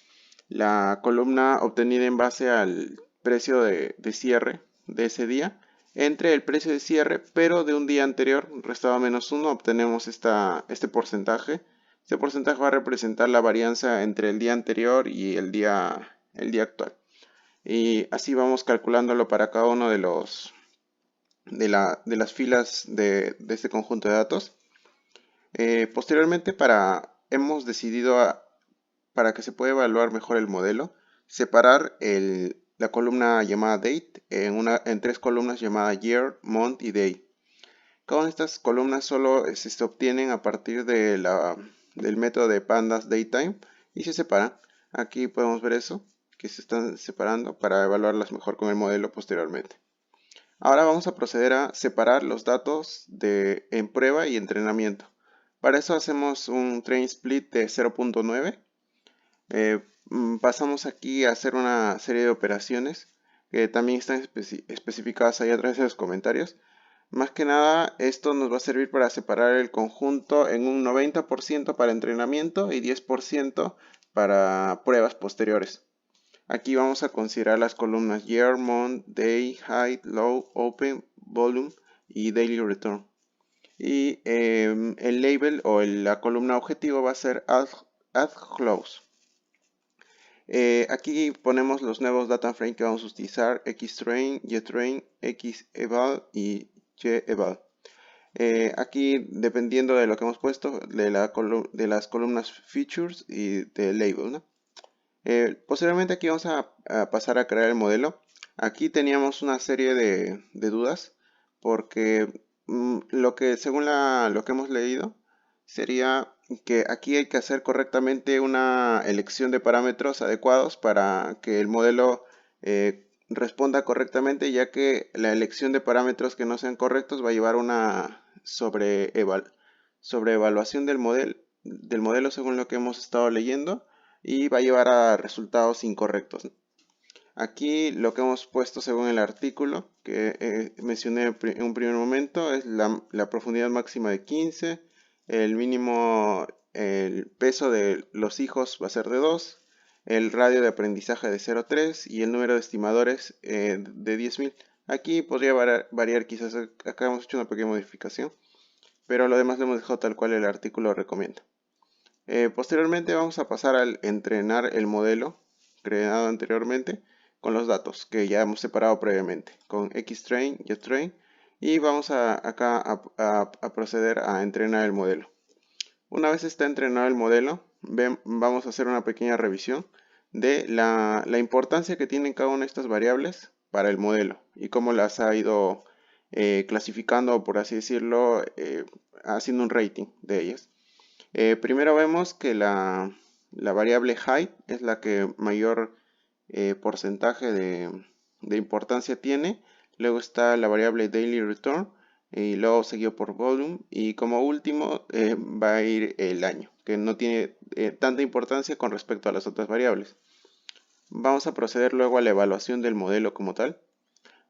la columna obtenida en base al precio de cierre de ese día, entre el precio de cierre, pero de un día anterior, restado -1, obtenemos este porcentaje. Este porcentaje va a representar la varianza entre el día anterior y el día actual. Y así vamos calculándolo para cada uno de las filas de este conjunto de datos. Posteriormente hemos decidido, para que se pueda evaluar mejor el modelo, separar la columna llamada Date en tres columnas llamadas Year, Month y Day. Cada una de estas columnas solo se obtienen a partir del método de Pandas Datetime y se separan. Aquí podemos ver eso, que se están separando para evaluarlas mejor con el modelo posteriormente. Ahora vamos a proceder a separar los datos en prueba y entrenamiento. Para eso hacemos un train split de 0.9. Pasamos aquí a hacer una serie de operaciones que también están especificadas ahí a través de los comentarios. Más que nada, esto nos va a servir para separar el conjunto en un 90% para entrenamiento y 10% para pruebas posteriores. Aquí vamos a considerar las columnas Year, Month, Day, Height, Low, Open, Volume y Daily Return. Y el label o la columna objetivo va a ser Add Close. Aquí ponemos los nuevos data frame que vamos a utilizar: Xtrain, YTrain, Xeval y YEval. Aquí, dependiendo de lo que hemos puesto, de las columnas features y de label, ¿no? Posteriormente aquí vamos a pasar a crear el modelo. Aquí teníamos una serie de dudas porque según lo que hemos leído sería que aquí hay que hacer correctamente una elección de parámetros adecuados para que el modelo responda correctamente, ya que la elección de parámetros que no sean correctos va a llevar a una sobreevaluación del modelo según lo que hemos estado leyendo, y va a llevar a resultados incorrectos. Aquí lo que hemos puesto según el artículo que mencioné en un primer momento es la profundidad máxima de 15, el mínimo, el peso de los hijos va a ser de 2, el radio de aprendizaje de 0,3 y el número de estimadores de 10.000. Aquí podría variar quizás, acá hemos hecho una pequeña modificación, pero lo demás lo hemos dejado tal cual el artículo recomienda. Posteriormente vamos a pasar al entrenar el modelo creado anteriormente con los datos que ya hemos separado previamente con Xtrain y Train, y vamos acá a proceder a entrenar el modelo. Una vez está entrenado el modelo, vamos a hacer una pequeña revisión de la importancia que tienen cada una de estas variables para el modelo y cómo las ha ido clasificando, por así decirlo, haciendo un rating de ellas. Primero vemos que la variable height es la que mayor porcentaje de importancia tiene. Luego está la variable daily return y luego seguido por volume, y como último va a ir el año, que no tiene tanta importancia con respecto a las otras variables. Vamos a proceder luego a la evaluación del modelo como tal.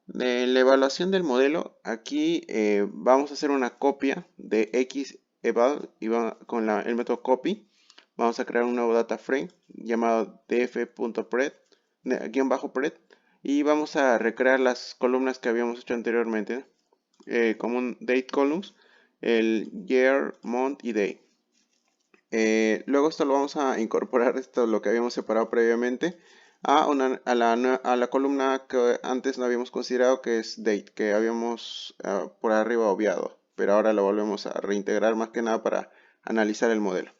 De la evaluación del modelo, aquí vamos a hacer una copia de xeval y con el método copy vamos a crear un nuevo data frame llamado df.pred y vamos a recrear las columnas que habíamos hecho anteriormente como un date columns, el year, month y day. Luego esto lo vamos a incorporar, lo que habíamos separado previamente, a la columna que antes no habíamos considerado, que es date, que habíamos por arriba obviado, pero ahora lo volvemos a reintegrar más que nada para analizar el modelo.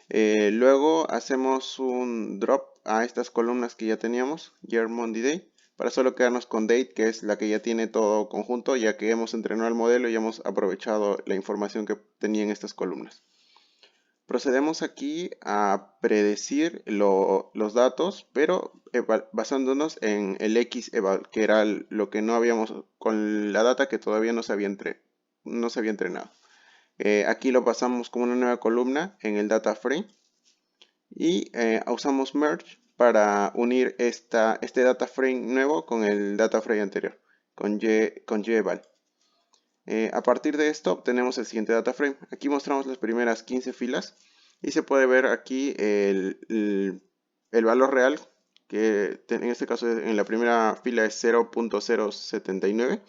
Luego hacemos un drop a estas columnas que ya teníamos, year, month y day, para solo quedarnos con date, que es la que ya tiene todo conjunto, ya que hemos entrenado el modelo y hemos aprovechado la información que tenía en estas columnas. Procedemos aquí a predecir los datos, pero basándonos en el xeval, que era lo que no habíamos, con la data que todavía no se había entrenado. Aquí lo pasamos como una nueva columna en el data frame y usamos merge para unir este data frame nuevo con el data frame anterior, con yeval. A partir de esto obtenemos el siguiente data frame. Aquí mostramos las primeras 15 filas y se puede ver aquí el valor real, que en este caso en la primera fila es 0.079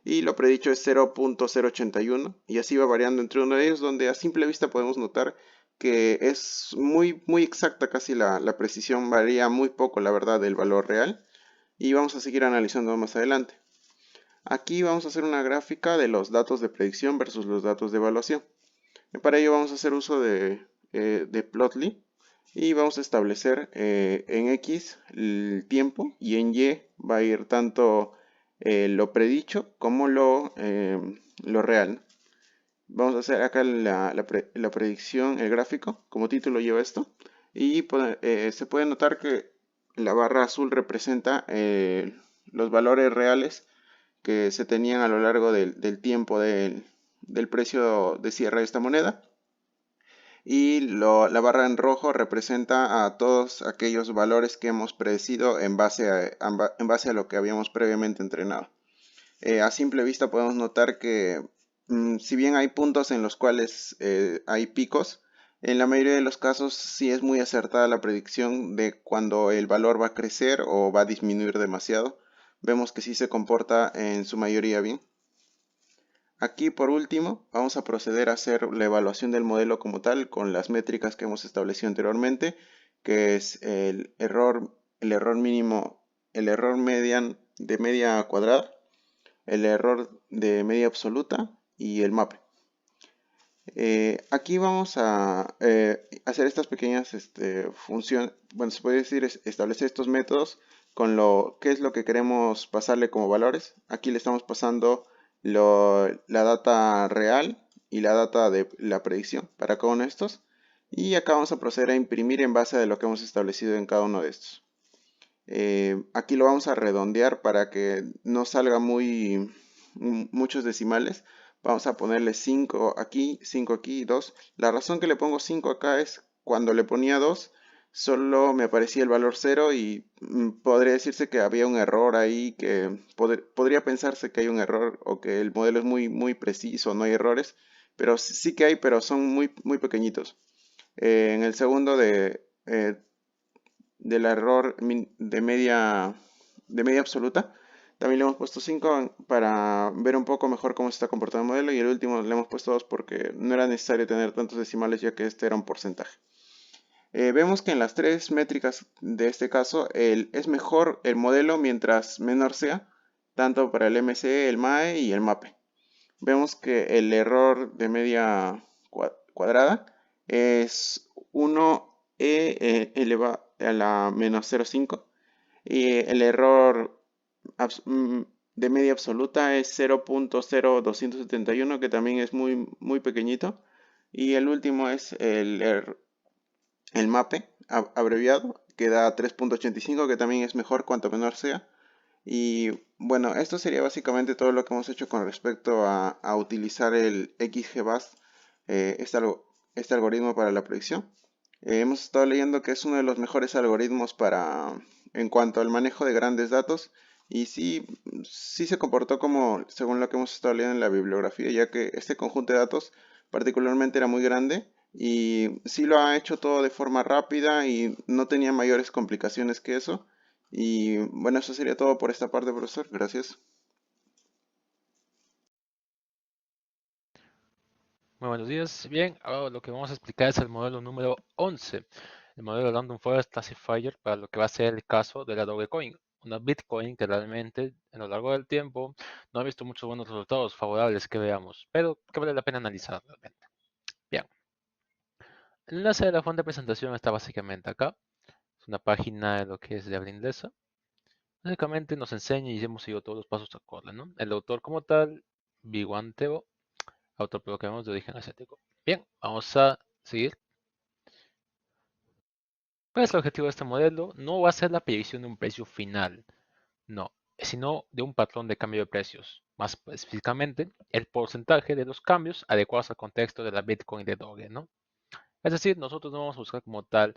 y lo predicho es 0.081, y así va variando entre uno de ellos, donde a simple vista podemos notar que es muy exacta, casi la precisión varía muy poco, la verdad, del valor real, y vamos a seguir analizando más adelante. Aquí vamos a hacer una gráfica de los datos de predicción versus los datos de evaluación. Para ello vamos a hacer uso de Plotly y vamos a establecer en X el tiempo y en Y va a ir tanto lo predicho como lo real. Vamos a hacer acá la predicción, el gráfico, como título lleva esto, y se puede notar que la barra azul representa los valores reales que se tenían a lo largo del tiempo del precio de cierre de esta moneda, y la barra en rojo representa a todos aquellos valores que hemos predecido en base a lo que habíamos previamente entrenado. A simple vista podemos notar que si bien hay puntos en los cuales hay picos, en la mayoría de los casos sí es muy acertada la predicción de cuando el valor va a crecer o va a disminuir demasiado. Vemos que sí se comporta en su mayoría bien. Aquí por último vamos a proceder a hacer la evaluación del modelo como tal con las métricas que hemos establecido anteriormente, que es el error mínimo, el error median de media cuadrada, el error de media absoluta y el MAPE. Aquí vamos a hacer estas pequeñas funciones, bueno, se puede decir establecer estos métodos con qué es lo que queremos pasarle como valores. Aquí le estamos pasando la data real y la data de la predicción para cada uno de estos. Y acá vamos a proceder a imprimir en base a lo que hemos establecido en cada uno de estos. Aquí lo vamos a redondear para que no salga muchos decimales. Vamos a ponerle 5 aquí y 2. La razón que le pongo 5 acá es cuando le ponía 2, solo me aparecía el valor 0 y podría decirse que había un error ahí, que podría pensarse que hay un error o que el modelo es muy preciso, no hay errores, pero sí que hay, pero son muy pequeñitos. En el segundo del error de media absoluta, también le hemos puesto 5 para ver un poco mejor cómo se está comportando el modelo, y el último le hemos puesto 2 porque no era necesario tener tantos decimales, ya que este era un porcentaje. Vemos que en las tres métricas de este caso es mejor el modelo mientras menor sea, tanto para el MCE, el MAE y el MAPE. Vemos que el error de media cuadrada es 1e elevado a la menos 0,5, y el error de media absoluta es 0.0271, que también es muy pequeñito, y el último es el MAPE abreviado, que da 3.85, que también es mejor cuanto menor sea. Y bueno, esto sería básicamente todo lo que hemos hecho con respecto a utilizar el XGBoost, este algoritmo para la predicción. Hemos estado leyendo que es uno de los mejores algoritmos en cuanto al manejo de grandes datos, y sí se comportó como según lo que hemos estado leyendo en la bibliografía, ya que este conjunto de datos particularmente era muy grande y sí lo ha hecho todo de forma rápida y no tenía mayores complicaciones que eso. Y bueno, eso sería todo por esta parte, profesor. Gracias. Muy buenos días. Bien, ahora lo que vamos a explicar es el modelo número 11, el modelo Random Forest Classifier para lo que va a ser el caso de la Dogecoin, una Bitcoin que realmente a lo largo del tiempo no ha visto muchos buenos resultados favorables que veamos, pero que vale la pena analizar realmente. Bien, el enlace de la fuente de presentación está básicamente acá. Es una página de lo que es de habla inglesa. Básicamente nos enseña y hemos seguido todos los pasos acorde, ¿no? El autor como tal, Bhagwan Teo, autor pero que vemos de origen asiático. Bien, vamos a seguir. ¿Cuál es el objetivo de este modelo? No va a ser la predicción de un precio final, no, sino de un patrón de cambio de precios. Más específicamente, el porcentaje de los cambios adecuados al contexto de la Bitcoin de Doge, ¿no? Es decir, nosotros no vamos a buscar como tal,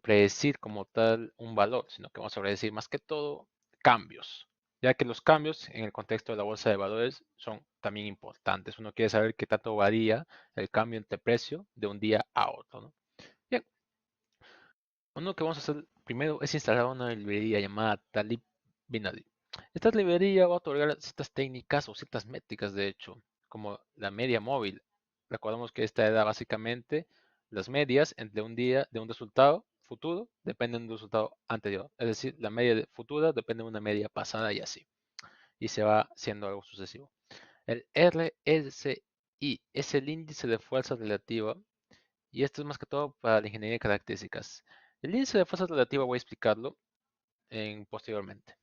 predecir como tal un valor, sino que vamos a predecir más que todo cambios, ya que los cambios en el contexto de la bolsa de valores son también importantes. Uno quiere saber qué tanto varía el cambio entre precio de un día a otro, ¿no? Bien, uno que vamos a hacer primero es instalar una librería llamada Talib Binary. Esta librería va a otorgar ciertas técnicas o ciertas métricas, de hecho, como la media móvil. Recordemos que esta da básicamente las medias entre un día de un resultado futuro dependen de un resultado anterior. Es decir, la media futura depende de una media pasada y así. Y se va siendo algo sucesivo. El RSI es el índice de fuerza relativa, y esto es más que todo para la ingeniería de características. El índice de fuerza relativa voy a explicarlo posteriormente.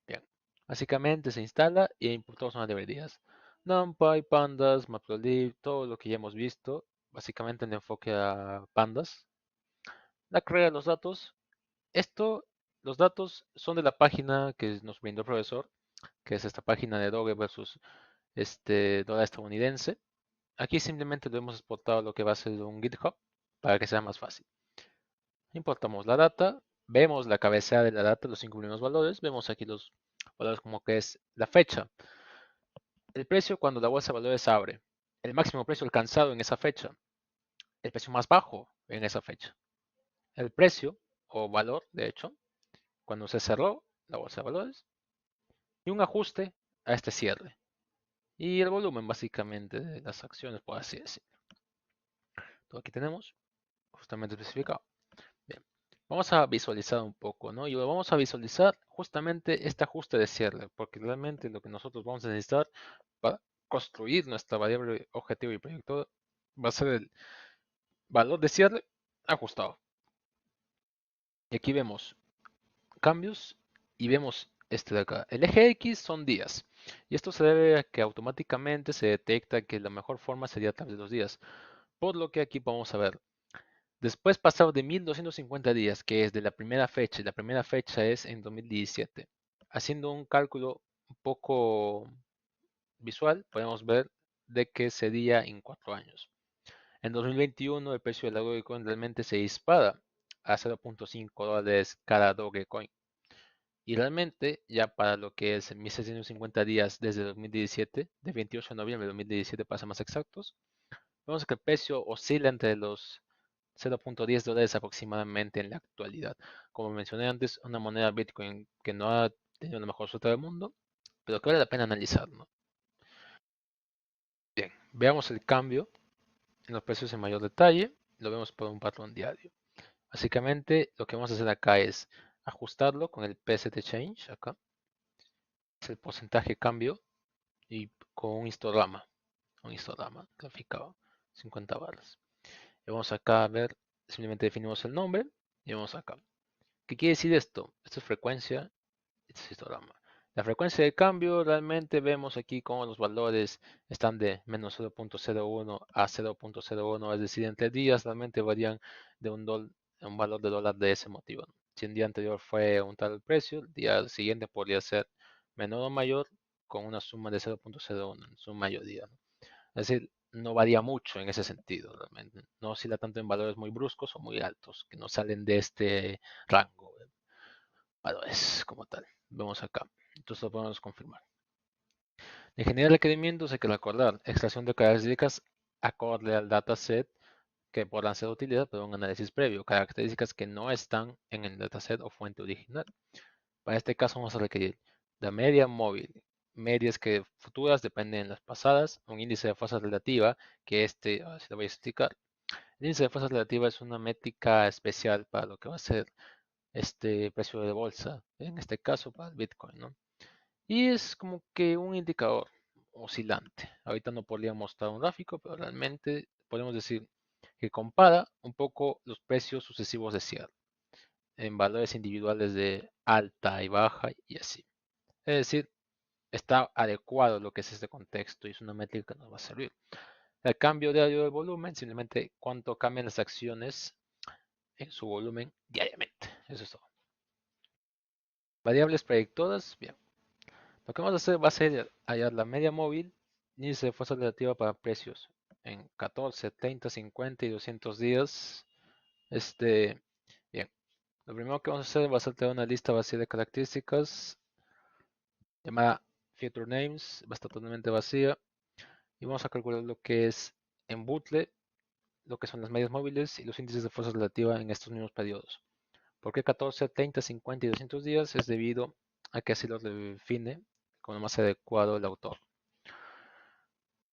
Bien, básicamente se instala y importamos unas librerías. NumPy, Pandas, Matplotlib, todo lo que ya hemos visto, básicamente en enfoque a Pandas. La carrera de los datos. Los datos son de la página que nos brindó el profesor, que es esta página de Doge versus dólar estadounidense. Aquí simplemente lo hemos exportado lo que va a ser un GitHub para que sea más fácil. Importamos la data, vemos la cabecera de la data, los 5 primeros valores, vemos aquí los valores como que es la fecha, el precio cuando la bolsa de valores abre, el máximo precio alcanzado en esa fecha, el precio más bajo en esa fecha, el precio o valor, de hecho, cuando se cerró la bolsa de valores, y un ajuste a este cierre, y el volumen básicamente de las acciones, por así decirlo. Todo aquí tenemos justamente especificado. Bien, vamos a visualizar un poco, ¿no? Y vamos a visualizar justamente este ajuste de cierre, porque realmente lo que nosotros vamos a necesitar para construir nuestra variable objetivo y proyecto va a ser el valor de cierre ajustado. Y aquí vemos cambios y vemos este de acá. El eje X son días. Y esto se debe a que automáticamente se detecta que la mejor forma sería a través de los días. Por lo que aquí vamos a ver. Después pasado de 1250 días, que es de la primera fecha, y la primera fecha es en 2017. Haciendo un cálculo un poco visual, podemos ver de que sería en 4 años. En 2021 el precio del Dogecoin realmente se dispara a $0.5 cada Dogecoin. Y realmente ya para lo que es 1650 días desde 2017, de 28 de noviembre de 2017 para ser más exactos, vemos que el precio oscila entre los $0.10 aproximadamente en la actualidad. Como mencioné antes, una moneda Bitcoin que no ha tenido la mejor suerte del mundo, pero que vale la pena analizar, ¿no? Bien, veamos el cambio en los precios en mayor detalle. Lo vemos por un patrón diario. Básicamente lo que vamos a hacer acá es ajustarlo con el PST Change, acá. Es el porcentaje cambio y con un histograma graficado, 50 barras. Y vamos acá a ver, simplemente definimos el nombre y vamos acá. ¿Qué quiere decir esto? Esto es frecuencia, este es histograma. La frecuencia de cambio, realmente vemos aquí cómo los valores están de menos 0.01 a 0.01, es decir, entre días realmente varían de un valor de dólar de ese motivo. Si el día anterior fue un tal precio, el día siguiente podría ser menor o mayor con una suma de 0.01 en su mayoría, ¿no? Es decir, no varía mucho en ese sentido, realmente. No oscila tanto en valores muy bruscos o muy altos, que no salen de este rango de valores como tal. Vemos acá. Entonces lo podemos confirmar. En general, requerimientos hay que recordar extracción de características acorde al dataset que podrán ser de utilidad para un análisis previo, características que no están en el dataset o fuente original. Para este caso vamos a requerir la media móvil, medias que futuras dependen de las pasadas, un índice de fuerza relativa, que ahora sí lo voy a explicar. El índice de fuerza relativa es una métrica especial para lo que va a ser este precio de bolsa, en este caso para el Bitcoin, ¿no? Y es como que un indicador oscilante. Ahorita no podría mostrar un gráfico, pero realmente podemos decir que compara un poco los precios sucesivos de cierre en valores individuales de alta y baja y así. Es decir, está adecuado lo que es este contexto y es una métrica que nos va a servir. El cambio diario del volumen, simplemente cuánto cambian las acciones en su volumen diariamente. Eso es todo. Variables predictoras, bien. Lo que vamos a hacer va a ser hallar la media móvil, índice de fuerza relativa para precios en 14, 30, 50 y 200 días. Bien. Lo primero que vamos a hacer va a ser tener una lista vacía de características llamada Future Names, va a estar totalmente vacía. Y vamos a calcular lo que es en bucle, lo que son las medias móviles y los índices de fuerza relativa en estos mismos periodos. ¿Por qué 14, 30, 50 y 200 días? Es debido a que así lo define con lo más adecuado el autor.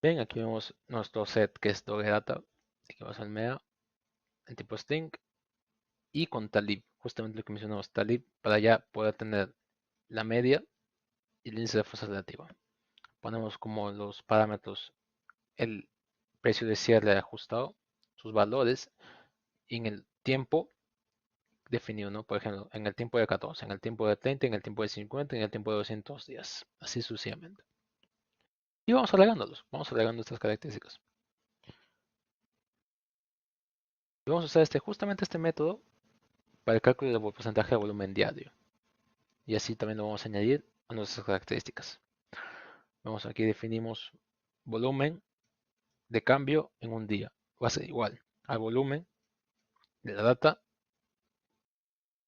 Bien, aquí vemos nuestro set que es Doge Data. Aquí vamos al MEA, el tipo string y con talib, justamente lo que mencionamos, talib, para ya poder tener la media y el índice de fuerza relativa. Ponemos como los parámetros el precio de cierre ajustado, sus valores y en el tiempo definido, ¿no? Por ejemplo, en el tiempo de 14, en el tiempo de 30, en el tiempo de 50, en el tiempo de 200 días, así sucesivamente. Y vamos agregando estas características. Y vamos a usar justamente este método para el cálculo del porcentaje de volumen diario. Y así también lo vamos a añadir a nuestras características. Vamos aquí definimos volumen de cambio en un día. Va a ser igual al volumen de la data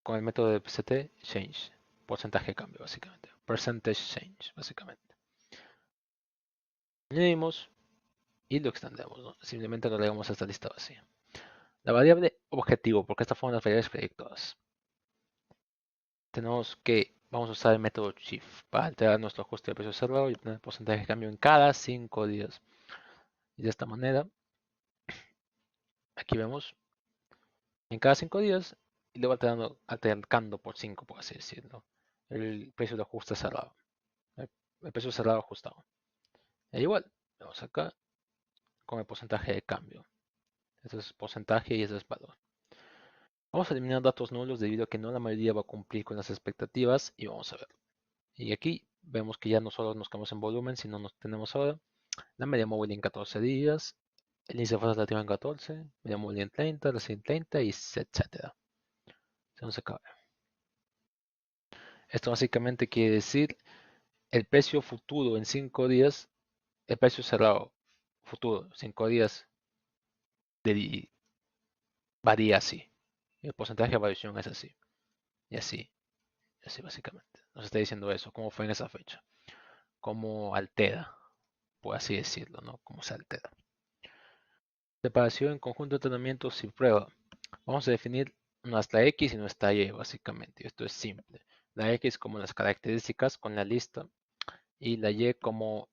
con el método de PCT change, porcentaje de cambio básicamente, percentage change básicamente. Añadimos y lo extendemos, ¿no? Simplemente lo agregamos a esta lista vacía. La variable objetivo, porque estas fueron las variables predictoras. Tenemos que vamos a usar el método shift para alterar nuestro ajuste de precio cerrado y obtener porcentaje de cambio en cada 5 días. Y de esta manera, aquí vemos en cada 5 días y le va alterando por 5, por así decirlo, el precio de ajuste cerrado, el precio cerrado ajustado. E igual, Vamos acá con el porcentaje de cambio. Este es porcentaje y este es valor. Vamos a eliminar datos nulos debido a que no la mayoría va a cumplir con las expectativas y vamos a ver. Y aquí vemos que ya no solo nos quedamos en volumen, sino nos tenemos ahora la media móvil en 14 días, el índice de fuerza relativa en 14, media móvil en 30, la en 30 y etcétera. Se nos acaba. Esto básicamente quiere decir el precio futuro en 5 días, el precio cerrado futuro 5 días varía así. El porcentaje de variación es así. Y así básicamente. Nos está diciendo eso, cómo fue en esa fecha. Cómo altera, por así decirlo, ¿no? Cómo se altera. Separación en conjunto de entrenamientos sin prueba. Vamos a definir nuestra X y nuestra Y, básicamente. Esto es simple. La X como las características con la lista y la Y como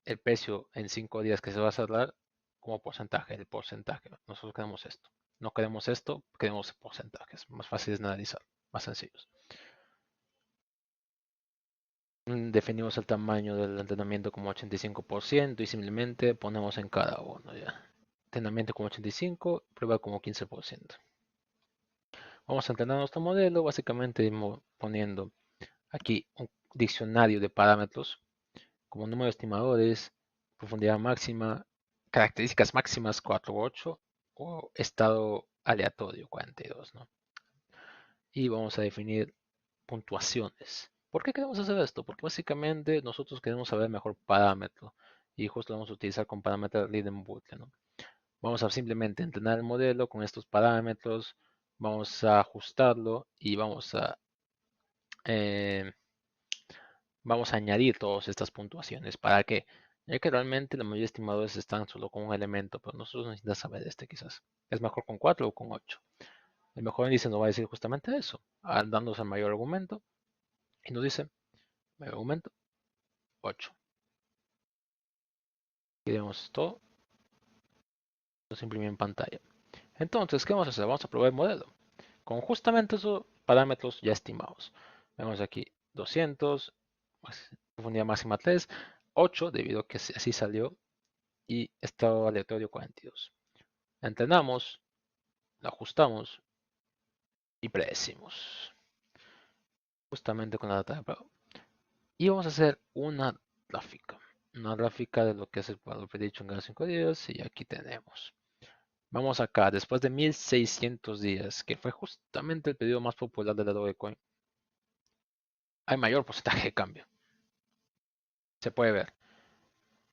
el precio en 5 días que se va a cerrar como porcentaje, el porcentaje. Nosotros queremos esto. No queremos esto, queremos porcentajes. Más fáciles de analizar, más sencillos. Definimos el tamaño del entrenamiento como 85% y simplemente ponemos en cada uno ya. Entrenamiento como 85, prueba como 15%. Vamos a entrenar nuestro modelo, básicamente poniendo aquí un diccionario de parámetros como número de estimadores, profundidad máxima, características máximas 4 u 8 o estado aleatorio 42, ¿no? Y vamos a definir puntuaciones. ¿Por qué queremos hacer esto? Porque básicamente nosotros queremos saber mejor parámetro y justo lo vamos a utilizar con parámetros Leading Boolean, ¿no? Vamos a simplemente entrenar el modelo con estos parámetros, vamos a ajustarlo y vamos a añadir todas estas puntuaciones. ¿Para qué? Ya que realmente la mayoría de estimadores están solo con un elemento, pero nosotros necesitamos saber este quizás. ¿Es mejor con 4 o con 8? El mejor índice nos va a decir justamente eso, dándonos el mayor argumento. Y nos dice, mayor argumento, 8. Y vemos todo. Nos imprime en pantalla. Entonces, ¿qué vamos a hacer? Vamos a probar el modelo. Con justamente esos parámetros ya estimados. Vemos aquí 200, profundidad máxima 3, 8, debido a que así salió, y estado aleatorio 42. Entrenamos, lo ajustamos y predecimos. Justamente con la data de prueba. Y vamos a hacer una gráfica. Una gráfica de lo que es el valor predicho en cada 5 días. Y aquí tenemos. Vamos acá, después de 1600 días, que fue justamente el pedido más popular de la Dogecoin, hay mayor porcentaje de cambio. Se puede ver.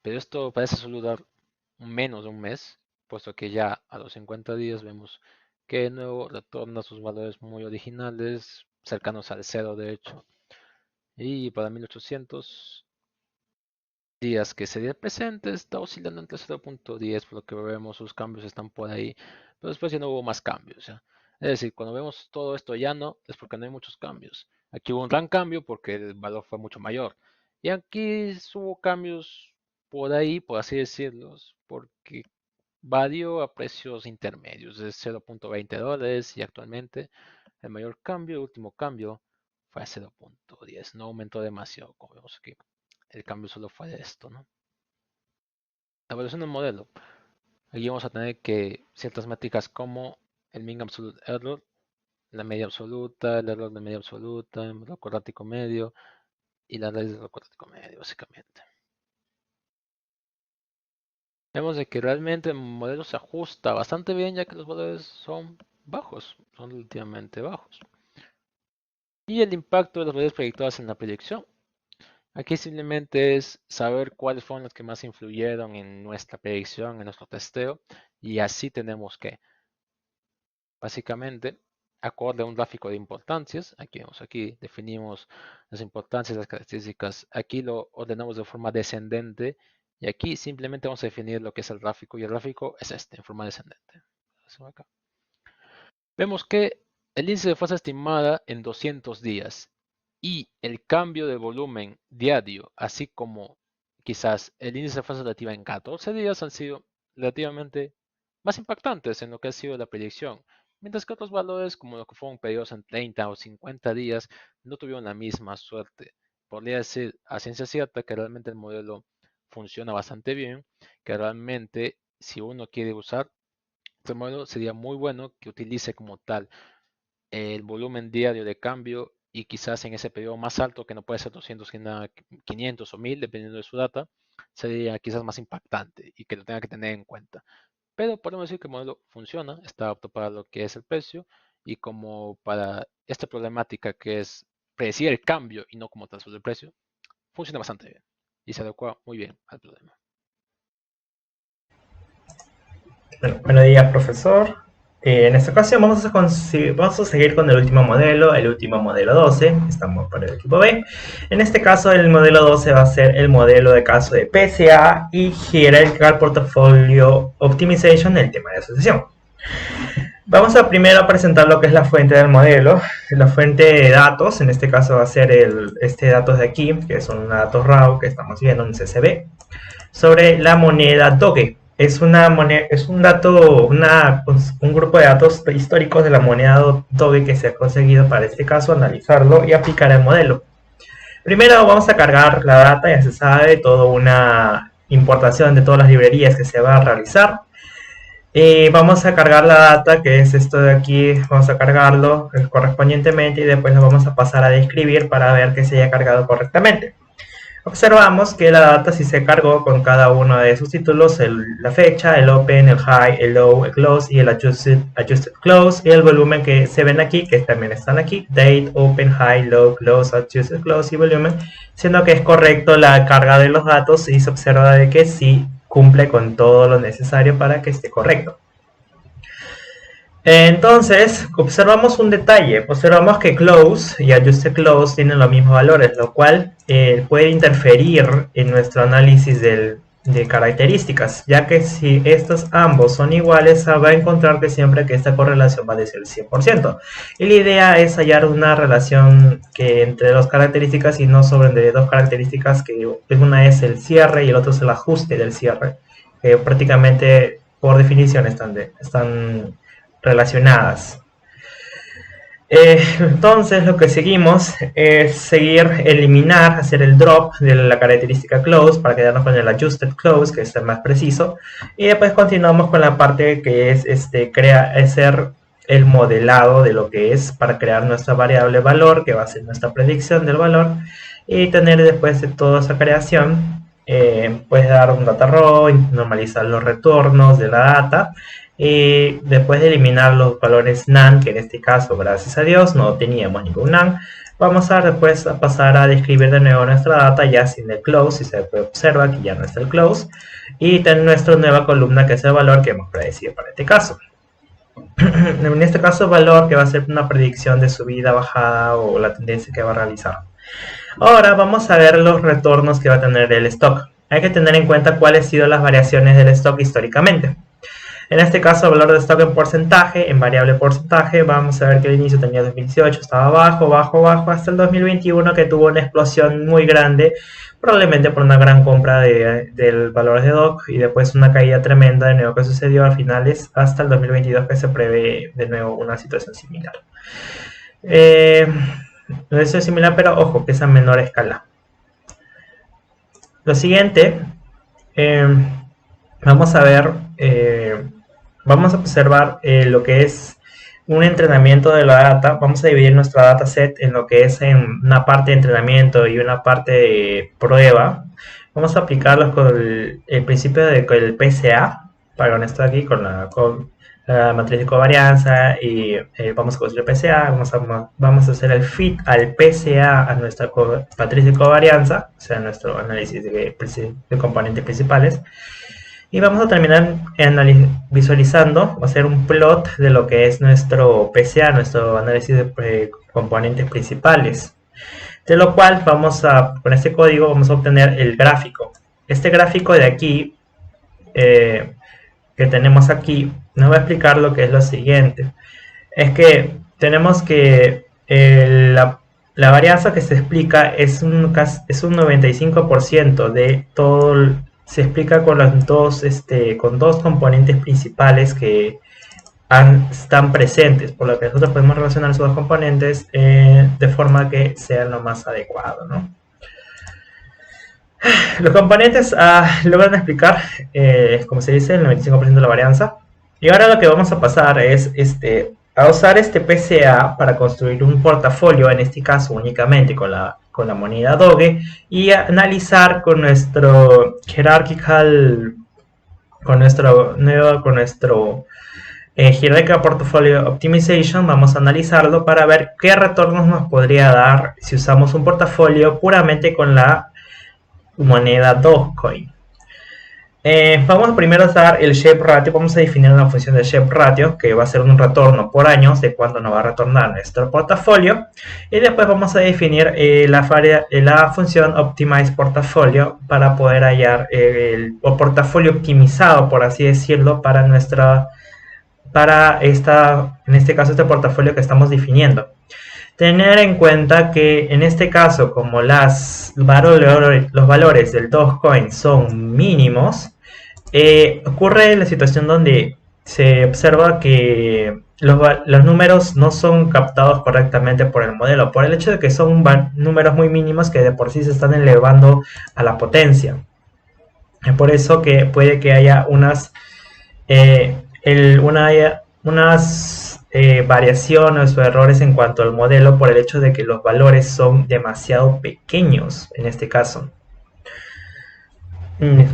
Pero esto parece solo dar menos de un mes, puesto que ya a los 50 días vemos que de nuevo retorna sus valores muy originales, cercanos al cero de hecho. Y para 1800 días que sería el presente está oscilando entre 0.10, por lo que vemos sus cambios están por ahí, pero después ya no hubo más cambios. ¿Ya? Es decir, cuando vemos todo esto llano es porque no hay muchos cambios. Aquí hubo un gran cambio porque el valor fue mucho mayor. Y aquí hubo cambios por ahí, por así decirlo, porque varió a precios intermedios de 0.20 dólares y actualmente el mayor cambio, el último cambio fue a 0.10. No aumentó demasiado, como vemos aquí. El cambio solo fue de esto, ¿no? La evaluación del modelo. Aquí vamos a tener que ciertas métricas como el mean absolute error, la media absoluta, el error de media absoluta, el error cuadrático medio y la raíz del error cuadrático medio, básicamente. Vemos de que realmente el modelo se ajusta bastante bien ya que los valores son bajos, son relativamente bajos. Y el impacto de los valores proyectados en la proyección. Aquí simplemente es saber cuáles fueron los que más influyeron en nuestra predicción, en nuestro testeo. Y así tenemos que, básicamente, acorde a un gráfico de importancias. Aquí definimos las importancias, las características. Aquí lo ordenamos de forma descendente. Y aquí simplemente vamos a definir lo que es el gráfico. Y el gráfico es este, en forma descendente. Acá. Vemos que el índice de fuerza estimada en 200 días y el cambio de volumen diario, así como quizás el índice de fuerza relativa en 14 días han sido relativamente más impactantes en lo que ha sido la predicción, mientras que otros valores como lo que fueron pedidos en 30 o 50 días no tuvieron la misma suerte. Podría decir a ciencia cierta que realmente el modelo funciona bastante bien, que realmente si uno quiere usar este modelo sería muy bueno que utilice como tal el volumen diario de cambio y quizás en ese periodo más alto, que no puede ser 200, 500 o 1000, dependiendo de su data, sería quizás más impactante y que lo tenga que tener en cuenta. Pero podemos decir que el modelo funciona, está apto para lo que es el precio y como para esta problemática que es predecir el cambio y no como tal sobre el precio, funciona bastante bien y se adecua muy bien al problema. Bueno, buenos días, profesor. En esta ocasión vamos a seguir con el último modelo 12. Estamos para el equipo B. En este caso, el modelo 12 va a ser el modelo de caso de PSA y Hierarchical Portfolio Optimization, el tema de asociación. Vamos a primero presentar lo que es la fuente del modelo. La fuente de datos, en este caso va a ser este datos de aquí, que son datos RAW que estamos viendo en CSV, sobre la moneda Doge. Es un grupo de datos históricos de la moneda Doge que se ha conseguido para este caso analizarlo y aplicar el modelo. Primero vamos a cargar la data, ya se sabe, toda una importación de todas las librerías que se va a realizar. Vamos a cargar la data, que es esto de aquí, vamos a cargarlo correspondientemente y después lo vamos a pasar a describir para ver que se haya cargado correctamente. Observamos que la data sí se cargó con cada uno de sus títulos, la fecha, el open, el high, el low, el close y el adjusted close, y el volumen que se ven aquí, que también están aquí, date, open, high, low, close, adjusted close y volumen, siendo que es correcto la carga de los datos y se observa de que sí cumple con todo lo necesario para que esté correcto. Entonces, observamos un detalle, observamos que close y adjusted close tienen los mismos valores, lo cual puede interferir en nuestro análisis de características, ya que si estos ambos son iguales, va a encontrar que siempre que esta correlación va a ser el 100%. Y la idea es hallar una relación que entre dos características y no sobre dos características, que una es el cierre y el otro es el ajuste del cierre, que prácticamente por definición están relacionadas. Entonces lo que seguimos es eliminar, hacer el drop de la característica close para quedarnos con el adjusted close, que es el más preciso, y después continuamos con la parte que es hacer el modelado de lo que es para crear nuestra variable valor, que va a ser nuestra predicción del valor, y tener después de toda esa creación pues dar un data row, normalizar los retornos de la data. Y después de eliminar los valores NaN, que en este caso, gracias a Dios, no teníamos ningún NaN, vamos a después pasar a describir de nuevo nuestra data ya sin el close, y se observa que ya no está el close, y tener nuestra nueva columna que es el valor que hemos predecido para este caso. En este caso, el valor que va a ser una predicción de subida, bajada o la tendencia que va a realizar. Ahora vamos a ver los retornos que va a tener el stock. Hay que tener en cuenta cuáles han sido las variaciones del stock históricamente. En este caso, el valor de stock en porcentaje, en variable porcentaje, vamos a ver que al inicio tenía 2018, estaba bajo, hasta el 2021 que tuvo una explosión muy grande, probablemente por una gran compra del valor de DOC y después una caída tremenda de nuevo que sucedió a finales hasta el 2022 que se prevé de nuevo una situación similar. No es similar, pero ojo, que es a menor escala. Lo siguiente, vamos a ver... vamos a observar lo que es un entrenamiento de la data. Vamos a dividir nuestra dataset en lo que es en una parte de entrenamiento y una parte de prueba. Vamos a aplicarlos con el principio del PSA, para esto aquí, con la matriz de covarianza, y vamos a construir PSA. Vamos a hacer el fit al PSA a nuestra matriz de covarianza, o sea, nuestro análisis de componentes principales. Y vamos a terminar visualizando, hacer un plot de lo que es nuestro PSA, nuestro análisis de componentes principales. De lo cual con este código vamos a obtener el gráfico. Este gráfico de aquí, que tenemos aquí, nos va a explicar lo que es lo siguiente. Es que tenemos que la varianza que se explica es un 95% de todo. Se explica con dos componentes principales que están presentes, por lo que nosotros podemos relacionar esos dos componentes de forma que sea lo más adecuado, ¿no? Los componentes logran explicar, como se dice, el 95% de la varianza. Y ahora lo que vamos a pasar es a usar este PCA para construir un portafolio, en este caso únicamente con la moneda Doge, y analizar con nuestro hierarchical, con nuestro Hierarchical Portfolio Optimization. Vamos a analizarlo para ver qué retornos nos podría dar si usamos un portafolio puramente con la moneda Dogecoin. Vamos primero a dar el Shape Ratio. Vamos a definir una función de Shape Ratio que va a ser un retorno por años de cuánto nos va a retornar nuestro portafolio, y después vamos a definir la función Optimize Portfolio para poder hallar el portafolio optimizado, por así decirlo, en este caso este portafolio que estamos definiendo. Tener en cuenta que en este caso, como los valores del Dogecoin son mínimos, ocurre la situación donde se observa que los números no son captados correctamente por el modelo, por el hecho de que son números muy mínimos que de por sí se están elevando a la potencia. Es por eso que puede que haya unas variaciones o errores en cuanto al modelo, por el hecho de que los valores son demasiado pequeños en este caso.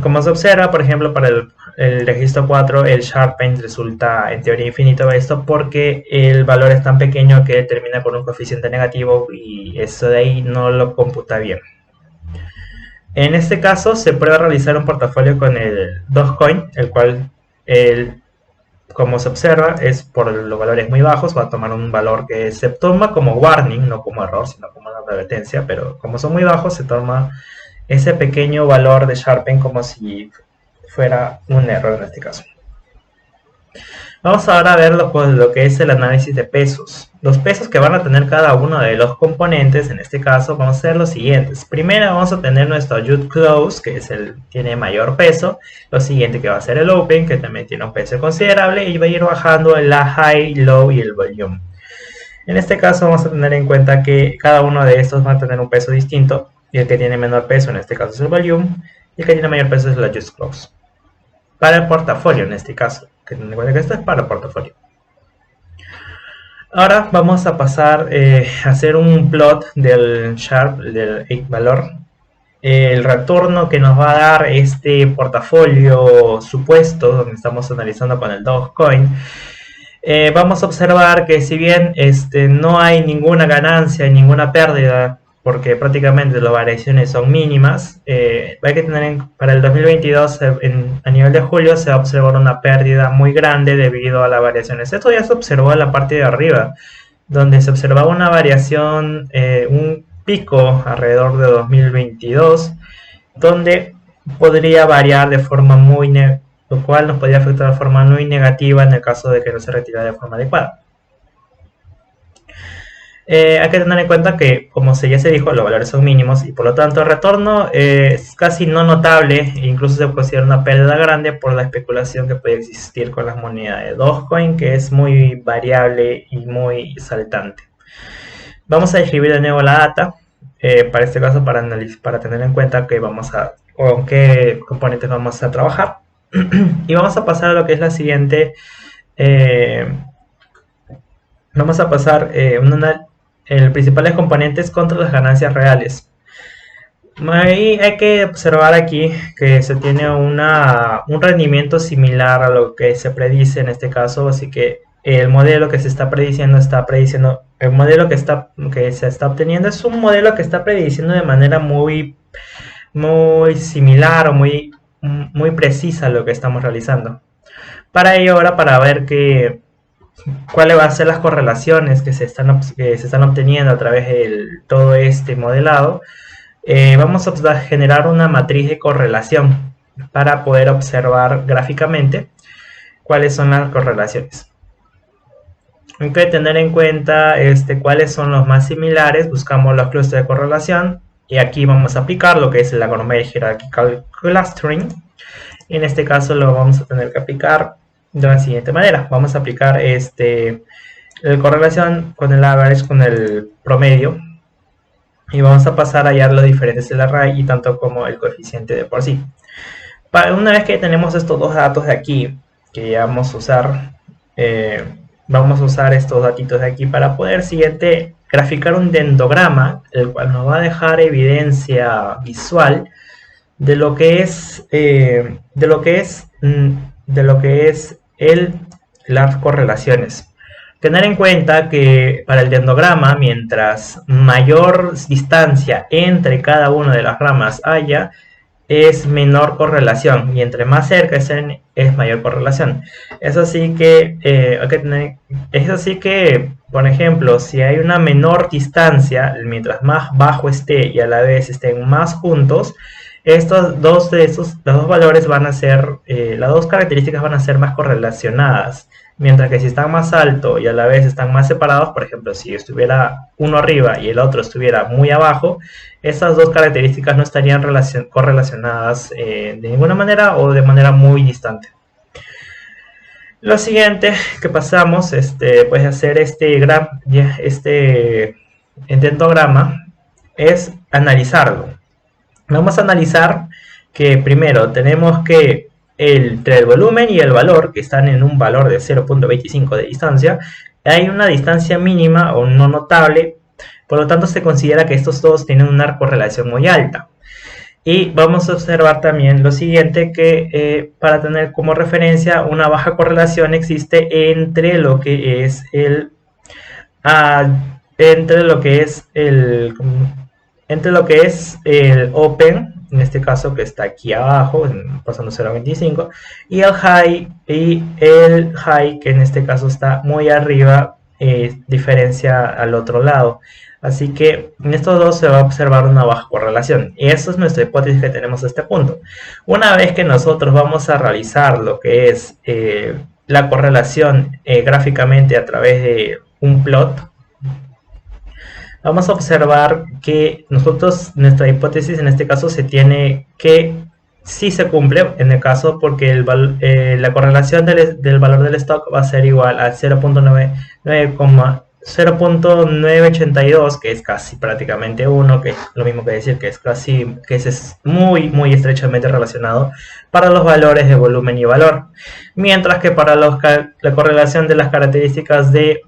Como se observa, por ejemplo, para el registro 4, el Sharpen resulta en teoría infinito, esto porque el valor es tan pequeño que termina con un coeficiente negativo y eso de ahí no lo computa bien. En este caso se puede realizar un portafolio con el Dogecoin, el cual como se observa, es por los valores muy bajos, va a tomar un valor que se toma como warning, no como error, sino como una advertencia, pero como son muy bajos, se toma ese pequeño valor de Sharpen como si fuera un error en este caso. Vamos ahora a ver lo que es el análisis de pesos. Los pesos que van a tener cada uno de los componentes, en este caso, vamos a hacer los siguientes. Primero vamos a tener nuestro Youth Close, que tiene mayor peso. Lo siguiente que va a ser el Open, que también tiene un peso considerable. Y va a ir bajando la High, Low y el Volume. En este caso vamos a tener en cuenta que cada uno de estos va a tener un peso distinto. Y el que tiene menor peso, en este caso, es el Volume. Y el que tiene mayor peso es la Youth Close. Para el portafolio, en este caso. Que tengan en cuenta que esto es para el portafolio. Ahora vamos a pasar a hacer un plot del Sharp, del valor. El retorno que nos va a dar este portafolio supuesto, donde estamos analizando con el Dogecoin. Vamos a observar que si bien no hay ninguna ganancia, ninguna pérdida, porque prácticamente las variaciones son mínimas, hay que tener para el 2022, a nivel de julio, se va a observar una pérdida muy grande debido a las variaciones. Esto ya se observó en la parte de arriba, donde se observaba una variación, un pico alrededor de 2022, donde podría variar de forma lo cual nos podría afectar de forma muy negativa en el caso de que no se retire de forma adecuada. Hay que tener en cuenta que, como ya se dijo, los valores son mínimos y por lo tanto el retorno es casi no notable, e incluso se considera una pérdida grande por la especulación que puede existir con las monedas de Dogecoin, que es muy variable y muy saltante. Vamos a escribir de nuevo la data, para este caso para tener en cuenta que con qué componentes vamos a trabajar. Y vamos a pasar a lo que es la siguiente. Vamos a pasar el principales componentes contra las ganancias reales. Ahí hay que observar aquí que se tiene un rendimiento similar a lo que se predice en este caso, así que el modelo que se está prediciendo el modelo que se está obteniendo es un modelo que está prediciendo de manera muy similar o muy precisa lo que estamos realizando. Para ello, ahora para ver cuáles van a ser las correlaciones que se están obteniendo a través de todo este modelado, vamos a generar una matriz de correlación para poder observar gráficamente cuáles son las correlaciones. Hay que tener en cuenta cuáles son los más similares. Buscamos los clústeres de correlación y aquí vamos a aplicar lo que es la Econometric Hierarchical Clustering. En este caso lo vamos a tener que aplicar de la siguiente manera. Vamos a aplicar la correlación con el average, con el promedio. y vamos a pasar a hallar los diferentes del array y tanto como el coeficiente de por sí. Una vez que tenemos estos dos datos de aquí que ya vamos a usar estos datitos de aquí para poder siguiente graficar un dendrograma, el cual nos va a dejar evidencia visual de lo que es las correlaciones. Tener en cuenta que para el dendrograma, mientras mayor distancia entre cada una de las ramas haya, es menor correlación, y entre más cerca estén es mayor correlación. Es así que, por ejemplo, si hay una menor distancia, mientras más bajo esté y a la vez estén más juntos, los dos valores van a ser, las dos características van a ser más correlacionadas. Mientras que si están más alto y a la vez están más separados, por ejemplo, si estuviera uno arriba y el otro estuviera muy abajo, esas dos características no estarían correlacionadas de ninguna manera o de manera muy distante. Lo siguiente que pasamos, pues hacer este dendrograma, es analizarlo. Vamos a analizar que primero tenemos que entre el volumen y el valor, que están en un valor de 0.25 de distancia, hay una distancia mínima o no notable, por lo tanto se considera que estos dos tienen una correlación muy alta. Y vamos a observar también lo siguiente, que para tener como referencia una baja correlación existe entre lo que es el open, en este caso que está aquí abajo, pasando 0.25, y el high, que en este caso está muy arriba, diferencia al otro lado. Así que en estos dos se va a observar una baja correlación, y eso es nuestra hipótesis que tenemos a este punto. Una vez que nosotros vamos a realizar lo que es la correlación gráficamente a través de un plot, vamos a observar que nuestra hipótesis en este caso se tiene que sí se cumple en el caso, porque la correlación del valor del stock va a ser igual a 0.982, que es casi prácticamente 1, que es lo mismo que decir que es muy muy estrechamente relacionado para los valores de volumen y valor, mientras que para la correlación de las características de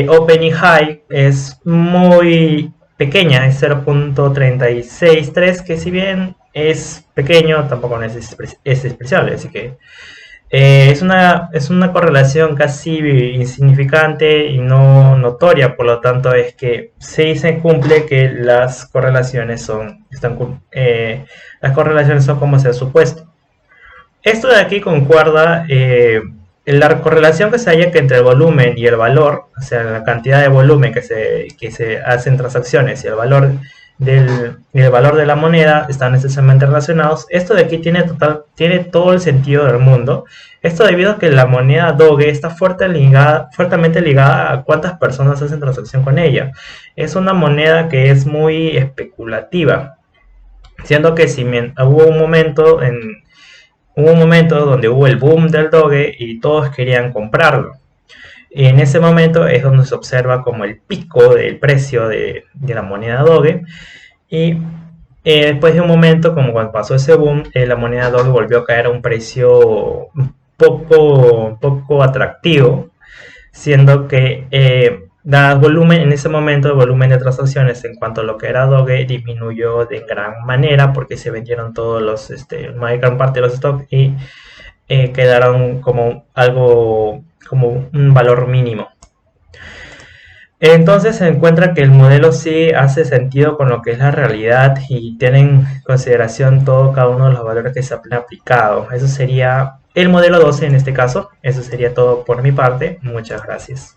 open y high es muy pequeña, es 0.363, que si bien es pequeño, tampoco es despreciable, así que es una correlación casi insignificante y no notoria, por lo tanto es que sí se cumple que las correlaciones son como se ha supuesto. Esto de aquí concuerda. La correlación que se halla entre el volumen y el valor, o sea, la cantidad de volumen que se hacen transacciones y el valor de la moneda están necesariamente relacionados. Esto de aquí tiene todo el sentido del mundo. Esto debido a que la moneda Doge está fuertemente ligada a cuántas personas hacen transacción con ella. Es una moneda que es muy especulativa, siendo que si hubo un momento donde hubo el boom del Doge y todos querían comprarlo. Y en ese momento es donde se observa como el pico del precio de la moneda Doge. Y después de un momento, como cuando pasó ese boom, la moneda Doge volvió a caer a un precio poco atractivo, siendo que en ese momento el volumen de transacciones en cuanto a lo que era Doge disminuyó de gran manera, porque se vendieron todos los gran parte de los stocks y quedaron como un valor mínimo. Entonces se encuentra que el modelo sí hace sentido con lo que es la realidad y tiene en consideración cada uno de los valores que se han aplicado. Eso sería el modelo 12 en este caso. Eso sería todo por mi parte. Muchas gracias.